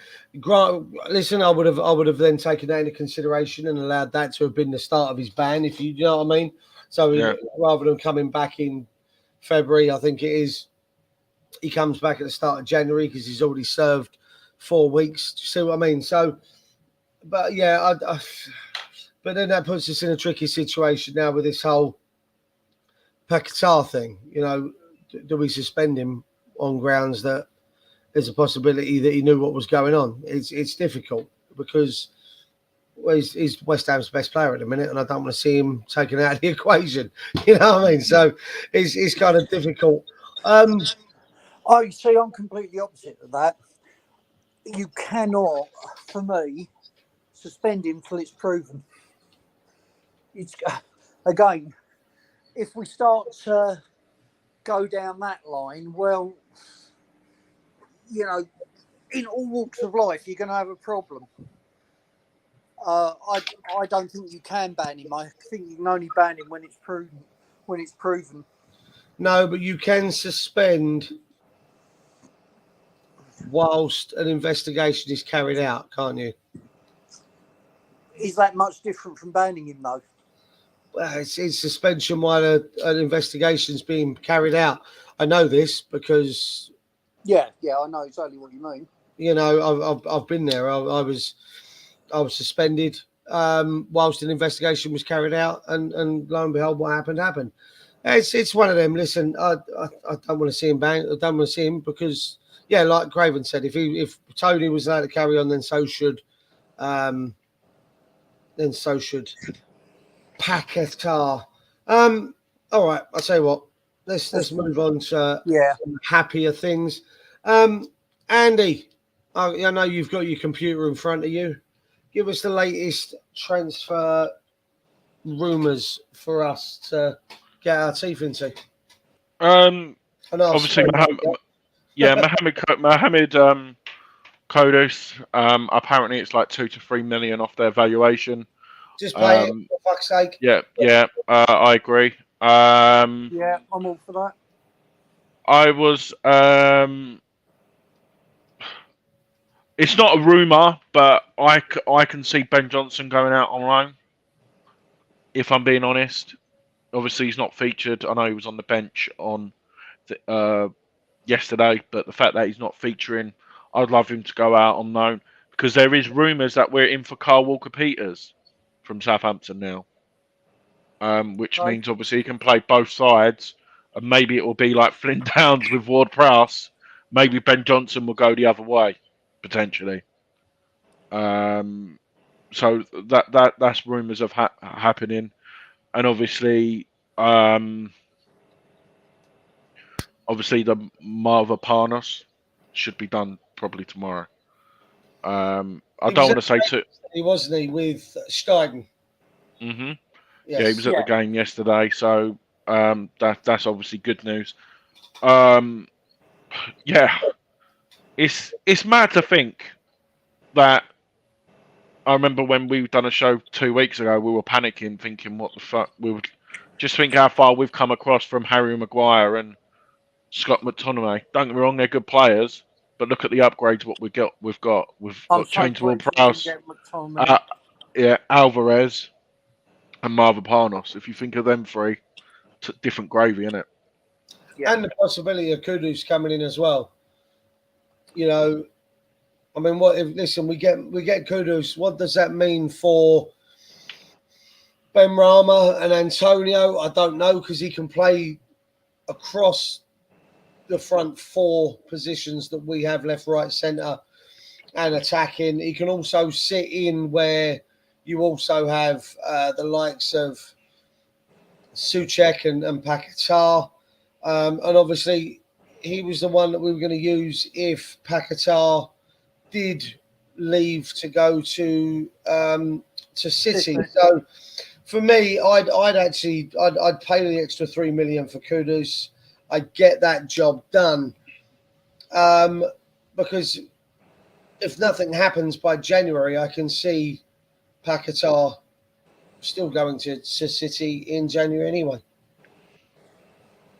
Listen, I would have then taken that into consideration and allowed that to have been the start of his ban, if you know what I mean. So rather than coming back in February, I think it is he comes back at the start of January because he's already served 4 weeks. Do you see what I mean? So, but yeah, but then that puts us in a tricky situation now with this whole Paquetá thing. You know, do we suspend him on grounds that there's a possibility that he knew what was going on? It's difficult because he's West Ham's best player at the minute, and I don't want to see him taken out of the equation. You know what I mean? So it's kind of difficult.
Oh, you see, I'm completely opposite of that. You cannot, for me, suspend him till it's proven. It's again, if we start to go down that line, well, you know, in all walks of life, you're going to have a problem. I don't think you can ban him. I think you can only ban him when it's proven. When it's proven.
No, but you can suspend whilst an investigation is carried out, can't you?
Is that much different from banning him, though?
Well, it's suspension while an investigation's being carried out. I know this because
Yeah, I know exactly what you mean.
you know I've been there. I was suspended whilst an investigation was carried out, and lo and behold, what happened. It's one of them. Listen, I don't want to see him bang. I don't want to see him because, yeah, like Craven said, if Tony was allowed to carry on, then so should Paquetá. All right, I'll tell you what. Let's move on to happier things. Andy, I know you've got your computer in front of you. Give us the latest transfer rumours for us to get our teeth into.
Obviously, Mohamed Kudus. Apparently, it's like 2 to 3 million off their valuation.
Just pay it, for fuck's sake.
Yeah. I agree.
Yeah, I'm all for that.
I was. It's not a rumor, but I can see Ben Johnson going out on loan. If I'm being honest, obviously he's not featured. I know he was on the bench on yesterday, but the fact that he's not featuring, I'd love him to go out on loan because there is rumours that we're in for Kyle Walker-Peters from Southampton now, which means obviously he can play both sides, and maybe it will be like Flynn Downs with Ward-Prowse. Maybe Ben Johnson will go the other way potentially. So that's rumours of happening, and obviously the Mavropanos should be done probably tomorrow. I don't want to say too.
He wasn't with Steiden.
Mm-hmm.
Yes.
Yeah, he was at the game yesterday, so that's obviously good news. Yeah, it's mad to think that. I remember when we done a show 2 weeks ago, we were panicking, thinking, "What the fuck?" We would just think how far we've come across from Harry Maguire and Scott McTominay. Don't get me wrong; they're good players, but look at the upgrades. What we've got. We've got James Ward-Prowse, Alvarez, and Mavropanos. If you think of them three, different gravy, isn't it?
Yeah. And the possibility of Kudus coming in as well. You know. I mean, what if? Listen, we get Kudus. What does that mean for Benrahma and Antonio? I don't know because he can play across the front 4 positions that we have: left, right, centre, and attacking. He can also sit in where you also have the likes of Souček and Paquetá, and obviously he was the one that we were going to use if Paquetá did leave to go to City. So for me, I'd pay the extra 3 million for Kudus. I'd get that job done. Because if nothing happens by January, I can see Paquetá still going to City in January anyway.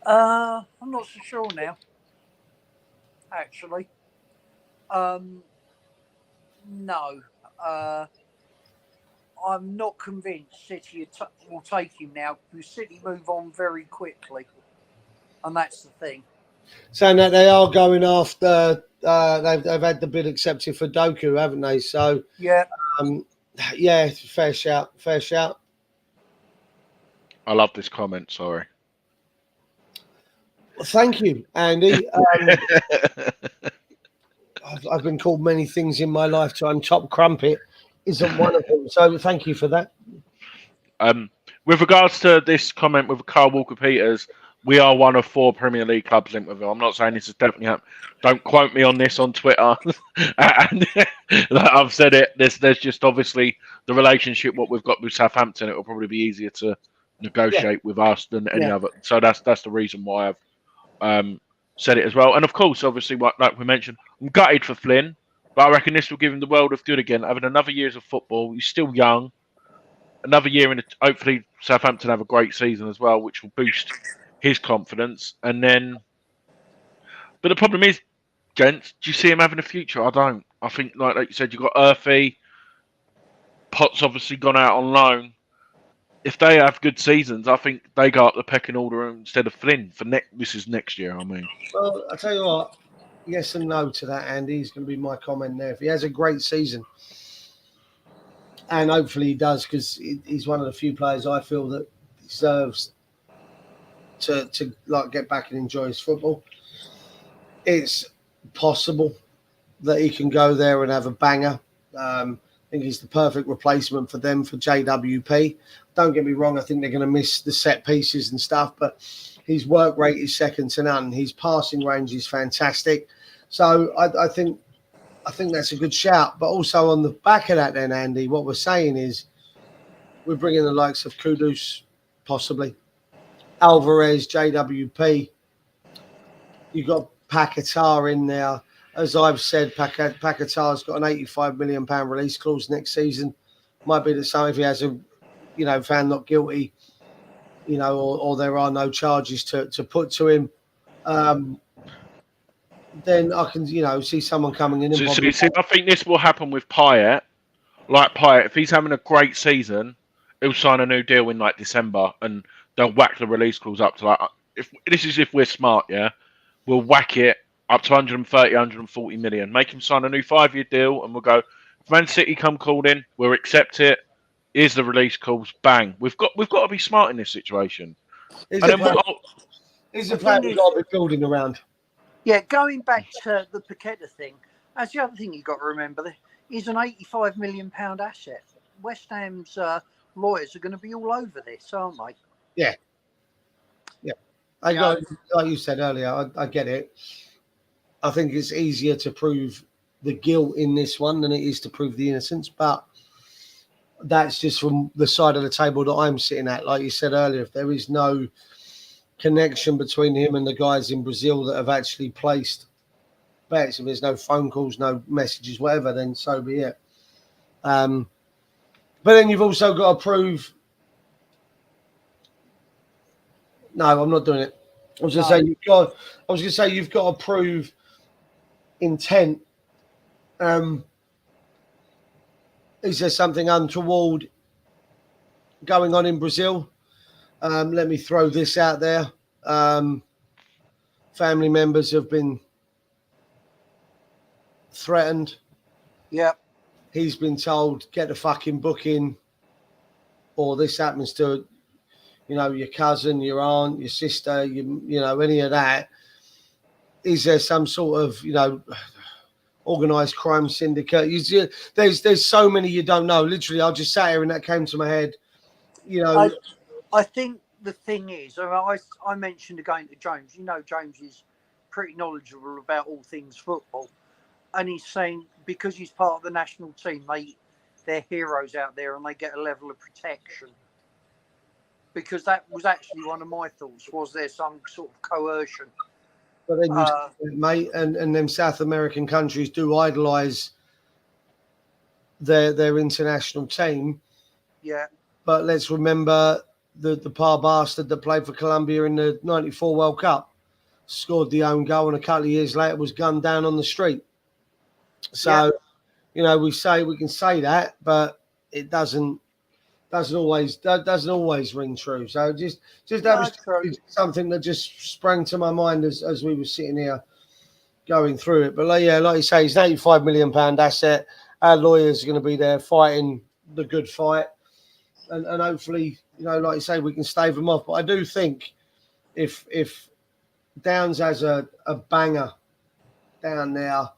I'm not so sure now. Actually. No, I'm not convinced City will take him now because City move on very quickly, and that's the thing.
saying that they are going after. They've had the bid accepted for Doku, haven't they? So
Yeah.
yeah, fair shout, fair shout.
I love this comment. Sorry.
Well, thank you, Andy. I've been called many things in my lifetime. Top crumpet isn't one of them. So thank you for that.
With regards to this comment with Carl Walker-Peters, we are one of 4 Premier League clubs linked with him. I'm not saying this is definitely happening. Don't quote me on this on Twitter. And I've said it. There's just obviously the relationship what we've got with Southampton. It will probably be easier to negotiate with us than any other. So that's the reason why I've said it as well. And of course, obviously, like we mentioned, I'm gutted for Flynn, but I reckon this will give him the world of good again. Having another years of football, he's still young. Another year in, hopefully Southampton have a great season as well, which will boost his confidence. And then, but the problem is, gents, do you see him having a future? I don't. I think, like you said, you've got Earthy. Potts obviously gone out on loan. If they have good seasons, I think they go up the pecking order instead of Flynn for this is next year. I mean,
well, I tell you what, yes and no to that, Andy. Is going to be my comment there. If he has a great season, and hopefully he does, because he's one of the few players I feel that deserves to like get back and enjoy his football. It's possible that he can go there and have a banger. I think he's the perfect replacement for them for JWP. Don't get me wrong, I think they're going to miss the set pieces and stuff, but his work rate is second to none. His passing range is fantastic. So I think that's a good shout. But also on the back of that then, Andy, what we're saying is we're bringing the likes of Kudus, possibly, Alvarez, JWP. You've got Paquetá in there. As I've said, Paquetá's got an £85 million release clause next season. Might be the same if he has a, found not guilty, or there are no charges to put to him. Then I can, see someone coming in.
I think this will happen with Payet. Like Payet, if he's having a great season, he'll sign a new deal in like December, and they'll whack the release clause up to like. If we're smart, yeah, we'll whack it up to 130, 140 million. Make him sign a new 5-year deal, and we'll go. If Man City come called in, we'll accept it. Here's the release clause. Bang. We've got to be smart in this situation.
Is a plan we've got to be building around.
Yeah, going back to the Paqueta thing, that's the other thing you've got to remember. He's an £85 million asset. West Ham's lawyers are going to be all over this, aren't they?
Yeah. Yeah. Like you said earlier, I get it. I think it's easier to prove the guilt in this one than it is to prove the innocence, but that's just from the side of the table that I'm sitting at. Like you said earlier, if there is no connection between him and the guys in Brazil that have actually placed bets, if there's no phone calls, no messages, whatever, then so be it. But then you've also got to prove. No, I'm not doing it. I was going to say you've got to prove intent. Is there something untoward going on in Brazil? Let me throw this out there. Family members have been threatened.
Yeah.
He's been told, get the fucking booking, or this happens to, your cousin, your aunt, your sister, any of that. Is there some sort of, organised crime syndicate? There's so many you don't know. Literally, I just sat here and that came to my head.
I think the thing is, I mentioned again to James, James is pretty knowledgeable about all things football. And he's saying because he's part of the national team, they're heroes out there and they get a level of protection. Because that was actually one of my thoughts. Was there some sort of coercion?
But then mate, and them South American countries do idolise their international team.
Yeah.
But let's remember the poor bastard that played for Colombia in the '94 World Cup scored the own goal, and a couple of years later was gunned down on the street. So, we can say that, but it doesn't doesn't always ring true. So just that
No,
was
true.
something that just sprang to my mind as we were sitting here going through it. But like you say, it's an £85 million asset. Our lawyers are going to be there fighting the good fight, and hopefully, like you say, we can stave them off. But I do think if Downs has a banger down there,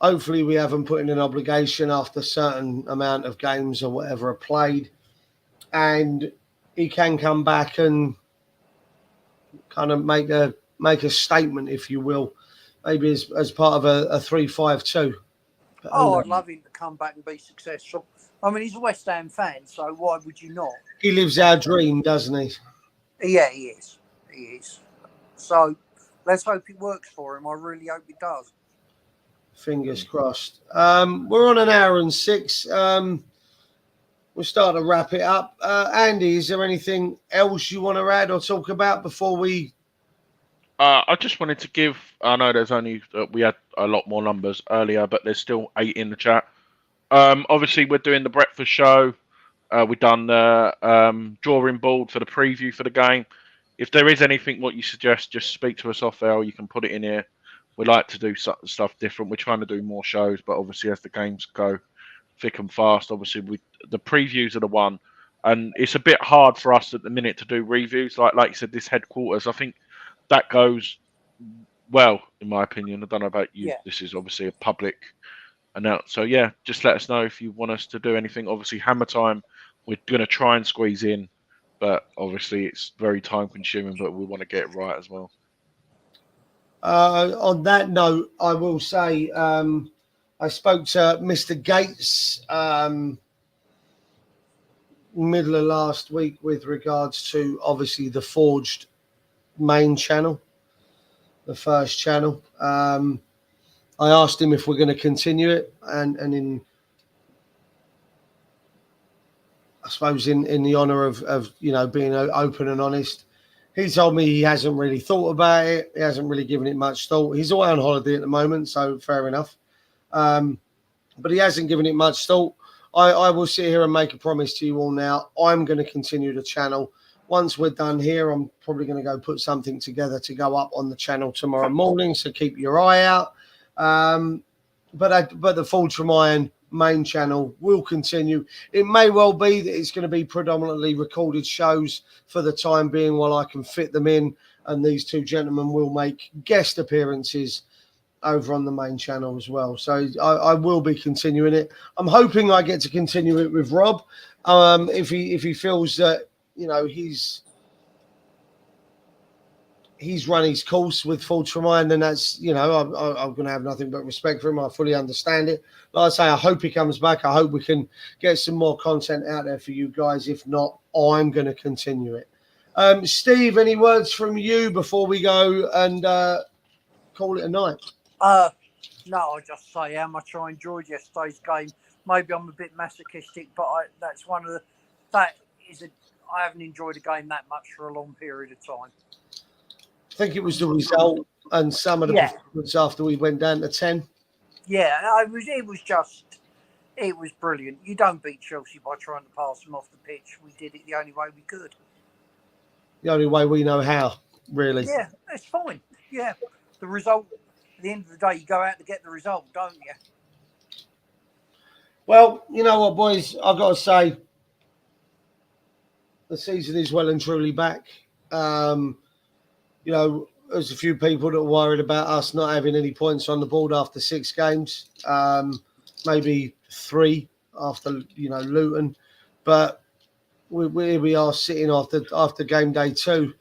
hopefully we haven't put in an obligation after a certain amount of games or whatever are played, and he can come back and kind of make a statement, if you will, maybe as part of a 3-5-2.
Oh, I'd love him to come back and be successful. I mean, he's a West Ham fan, so why would you not?
He lives our dream, doesn't he?
Yeah, he is. He is. So let's hope it works for him. I really hope it does.
Fingers crossed. We're on an hour and 6. We'll start to wrap it up. Andy, is there anything else you want to add or talk about before we?
I just wanted to give. I know there's only we had a lot more numbers earlier, but there's still 8 in the chat. Obviously, we're doing the breakfast show. We've done the drawing board for the preview for the game. If there is anything what you suggest, just speak to us off there, or you can put it in here. We like to do stuff different. We're trying to do more shows, but obviously as the games go thick and fast, obviously the previews are the one, and it's a bit hard for us at the minute to do reviews. Like you said, this headquarters, I think that goes well, in my opinion. I don't know about you.
Yeah.
This is obviously a public announce. So yeah, just let us know if you want us to do anything. Obviously, Hammer Time, we're going to try and squeeze in, but obviously it's very time consuming, but we want to get it right as well.
On that note, I will say I spoke to Mr. Gates middle of last week with regards to obviously the Forged main channel, the first channel. I asked him if we're going to continue it, and in I suppose in the honour of being open and honest, he told me he hasn't really thought about it. He hasn't really given it much thought. He's away on holiday at the moment, so fair enough. But he hasn't given it much thought. I will sit here and make a promise to you all now. I'm going to continue the channel. Once we're done here, I'm probably going to go put something together to go up on the channel tomorrow morning, so keep your eye out. But the Forged from Iron main channel will continue. It may well be that it's going to be predominantly recorded shows for the time being while I can fit them in, and these two gentlemen will make guest appearances over on the main channel as well. So I will be continuing it. I'm hoping I get to continue it with Rob. If he feels that he's run his course with Forged from Iron, then that's, I'm going to have nothing but respect for him. I fully understand it. Like I say, I hope he comes back. I hope we can get some more content out there for you guys. If not, I'm going to continue it. Steve, any words from you before we go and call it a night?
No, I just say how much I enjoyed yesterday's game. Maybe I'm a bit masochistic, but I haven't enjoyed a game that much for a long period of time.
I think it was the result and some of the performance after we went down to 10.
Yeah, it was brilliant. You don't beat Chelsea by trying to pass them off the pitch. We did it the only way we could.
The only way we know how, really.
Yeah, that's fine. Yeah, the result, at the end of the day, you go out to get the result, don't you?
Well, you know what, boys? I've got to say, the season is well and truly back. There's a few people that are worried about us not having any points on the board after 6 games, maybe 3 after, Luton. But we are sitting after game day 2,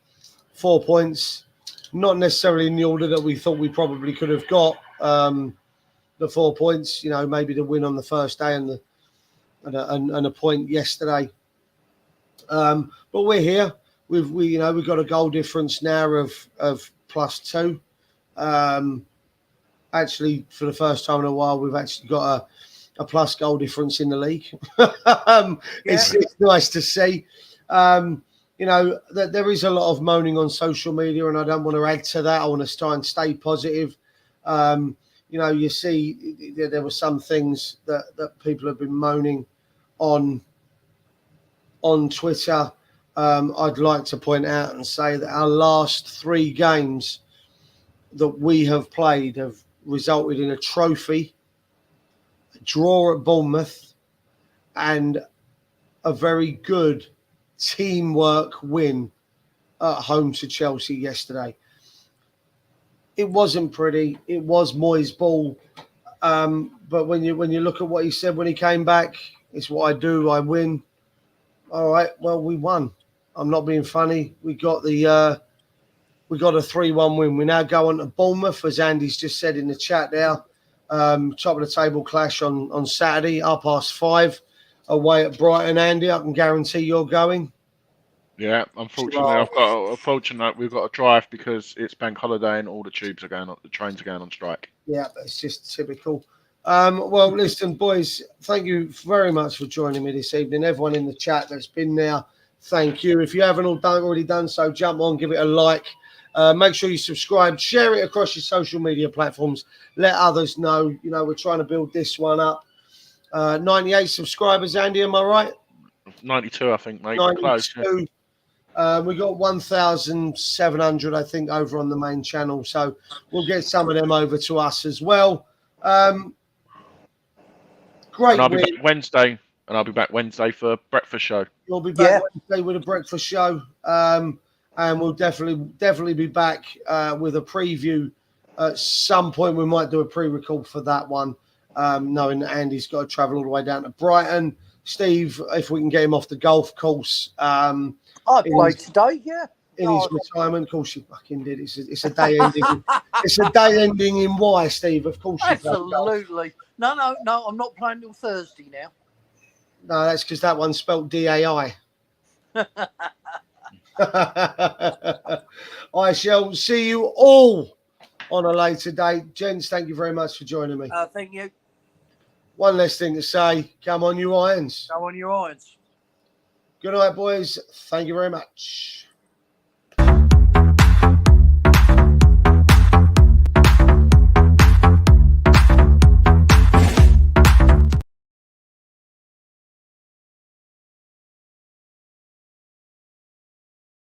4 points, not necessarily in the order that we thought we probably could have got. The 4 points, maybe the win on the first day and a point yesterday. But we're here. We've got a goal difference now of +2. Actually, for the first time in a while, we've actually got a plus goal difference in the league. It's nice to see. That there is a lot of moaning on social media, and I don't want to add to that. I want to try and stay positive. You see, there were some things that people have been moaning on on Twitter, I'd like to point out and say that our last 3 games that we have played have resulted in a trophy, a draw at Bournemouth, and a very good teamwork win at home to Chelsea yesterday. It wasn't pretty. It was Moyes' ball. But when you look at what he said when he came back, it's what I do. I win. All right. Well, we won. I'm not being funny. We got a 3-1 win. We now go on to Bournemouth, as Andy's just said in the chat there. Top of the table clash on Saturday, 5:30 away at Brighton. Andy, I can guarantee you're going.
Yeah, unfortunately, we've got to drive because it's bank holiday and all the trains are going on strike.
Yeah, it's just typical. Well, listen, boys, thank you very much for joining me this evening. Everyone in the chat that's been there, thank you. If you haven't already done so, jump on, give it a like. Make sure you subscribe, share it across your social media platforms. Let others know. You know, we're trying to build this one up. 98 subscribers, Andy, am I right?
92, I think, mate.
92.
Close. Yeah.
We got 1,700, I think, over on the main channel. So we'll get some of them over to us as well. Great.
And I'll be back Wednesday. And I'll be back Wednesday for breakfast show.
You'll be back Wednesday with a breakfast show. And we'll definitely be back with a preview at some point. We might do a pre-record for that one, knowing that Andy's got to travel all the way down to Brighton. Steve, if we can get him off the golf course.
I played today, yeah.
In his retirement, of course you fucking did. It's a day ending. It's a day ending in Y, Steve. Of course you
absolutely. No, I'm not playing till Thursday now.
No, that's because that one's spelt DAI. I shall see you all on a later date. Gents, thank you very much for joining me.
Thank you.
One less thing to say. Come on, you Irons.
Come on, you Irons.
Good night, boys. Thank you very much.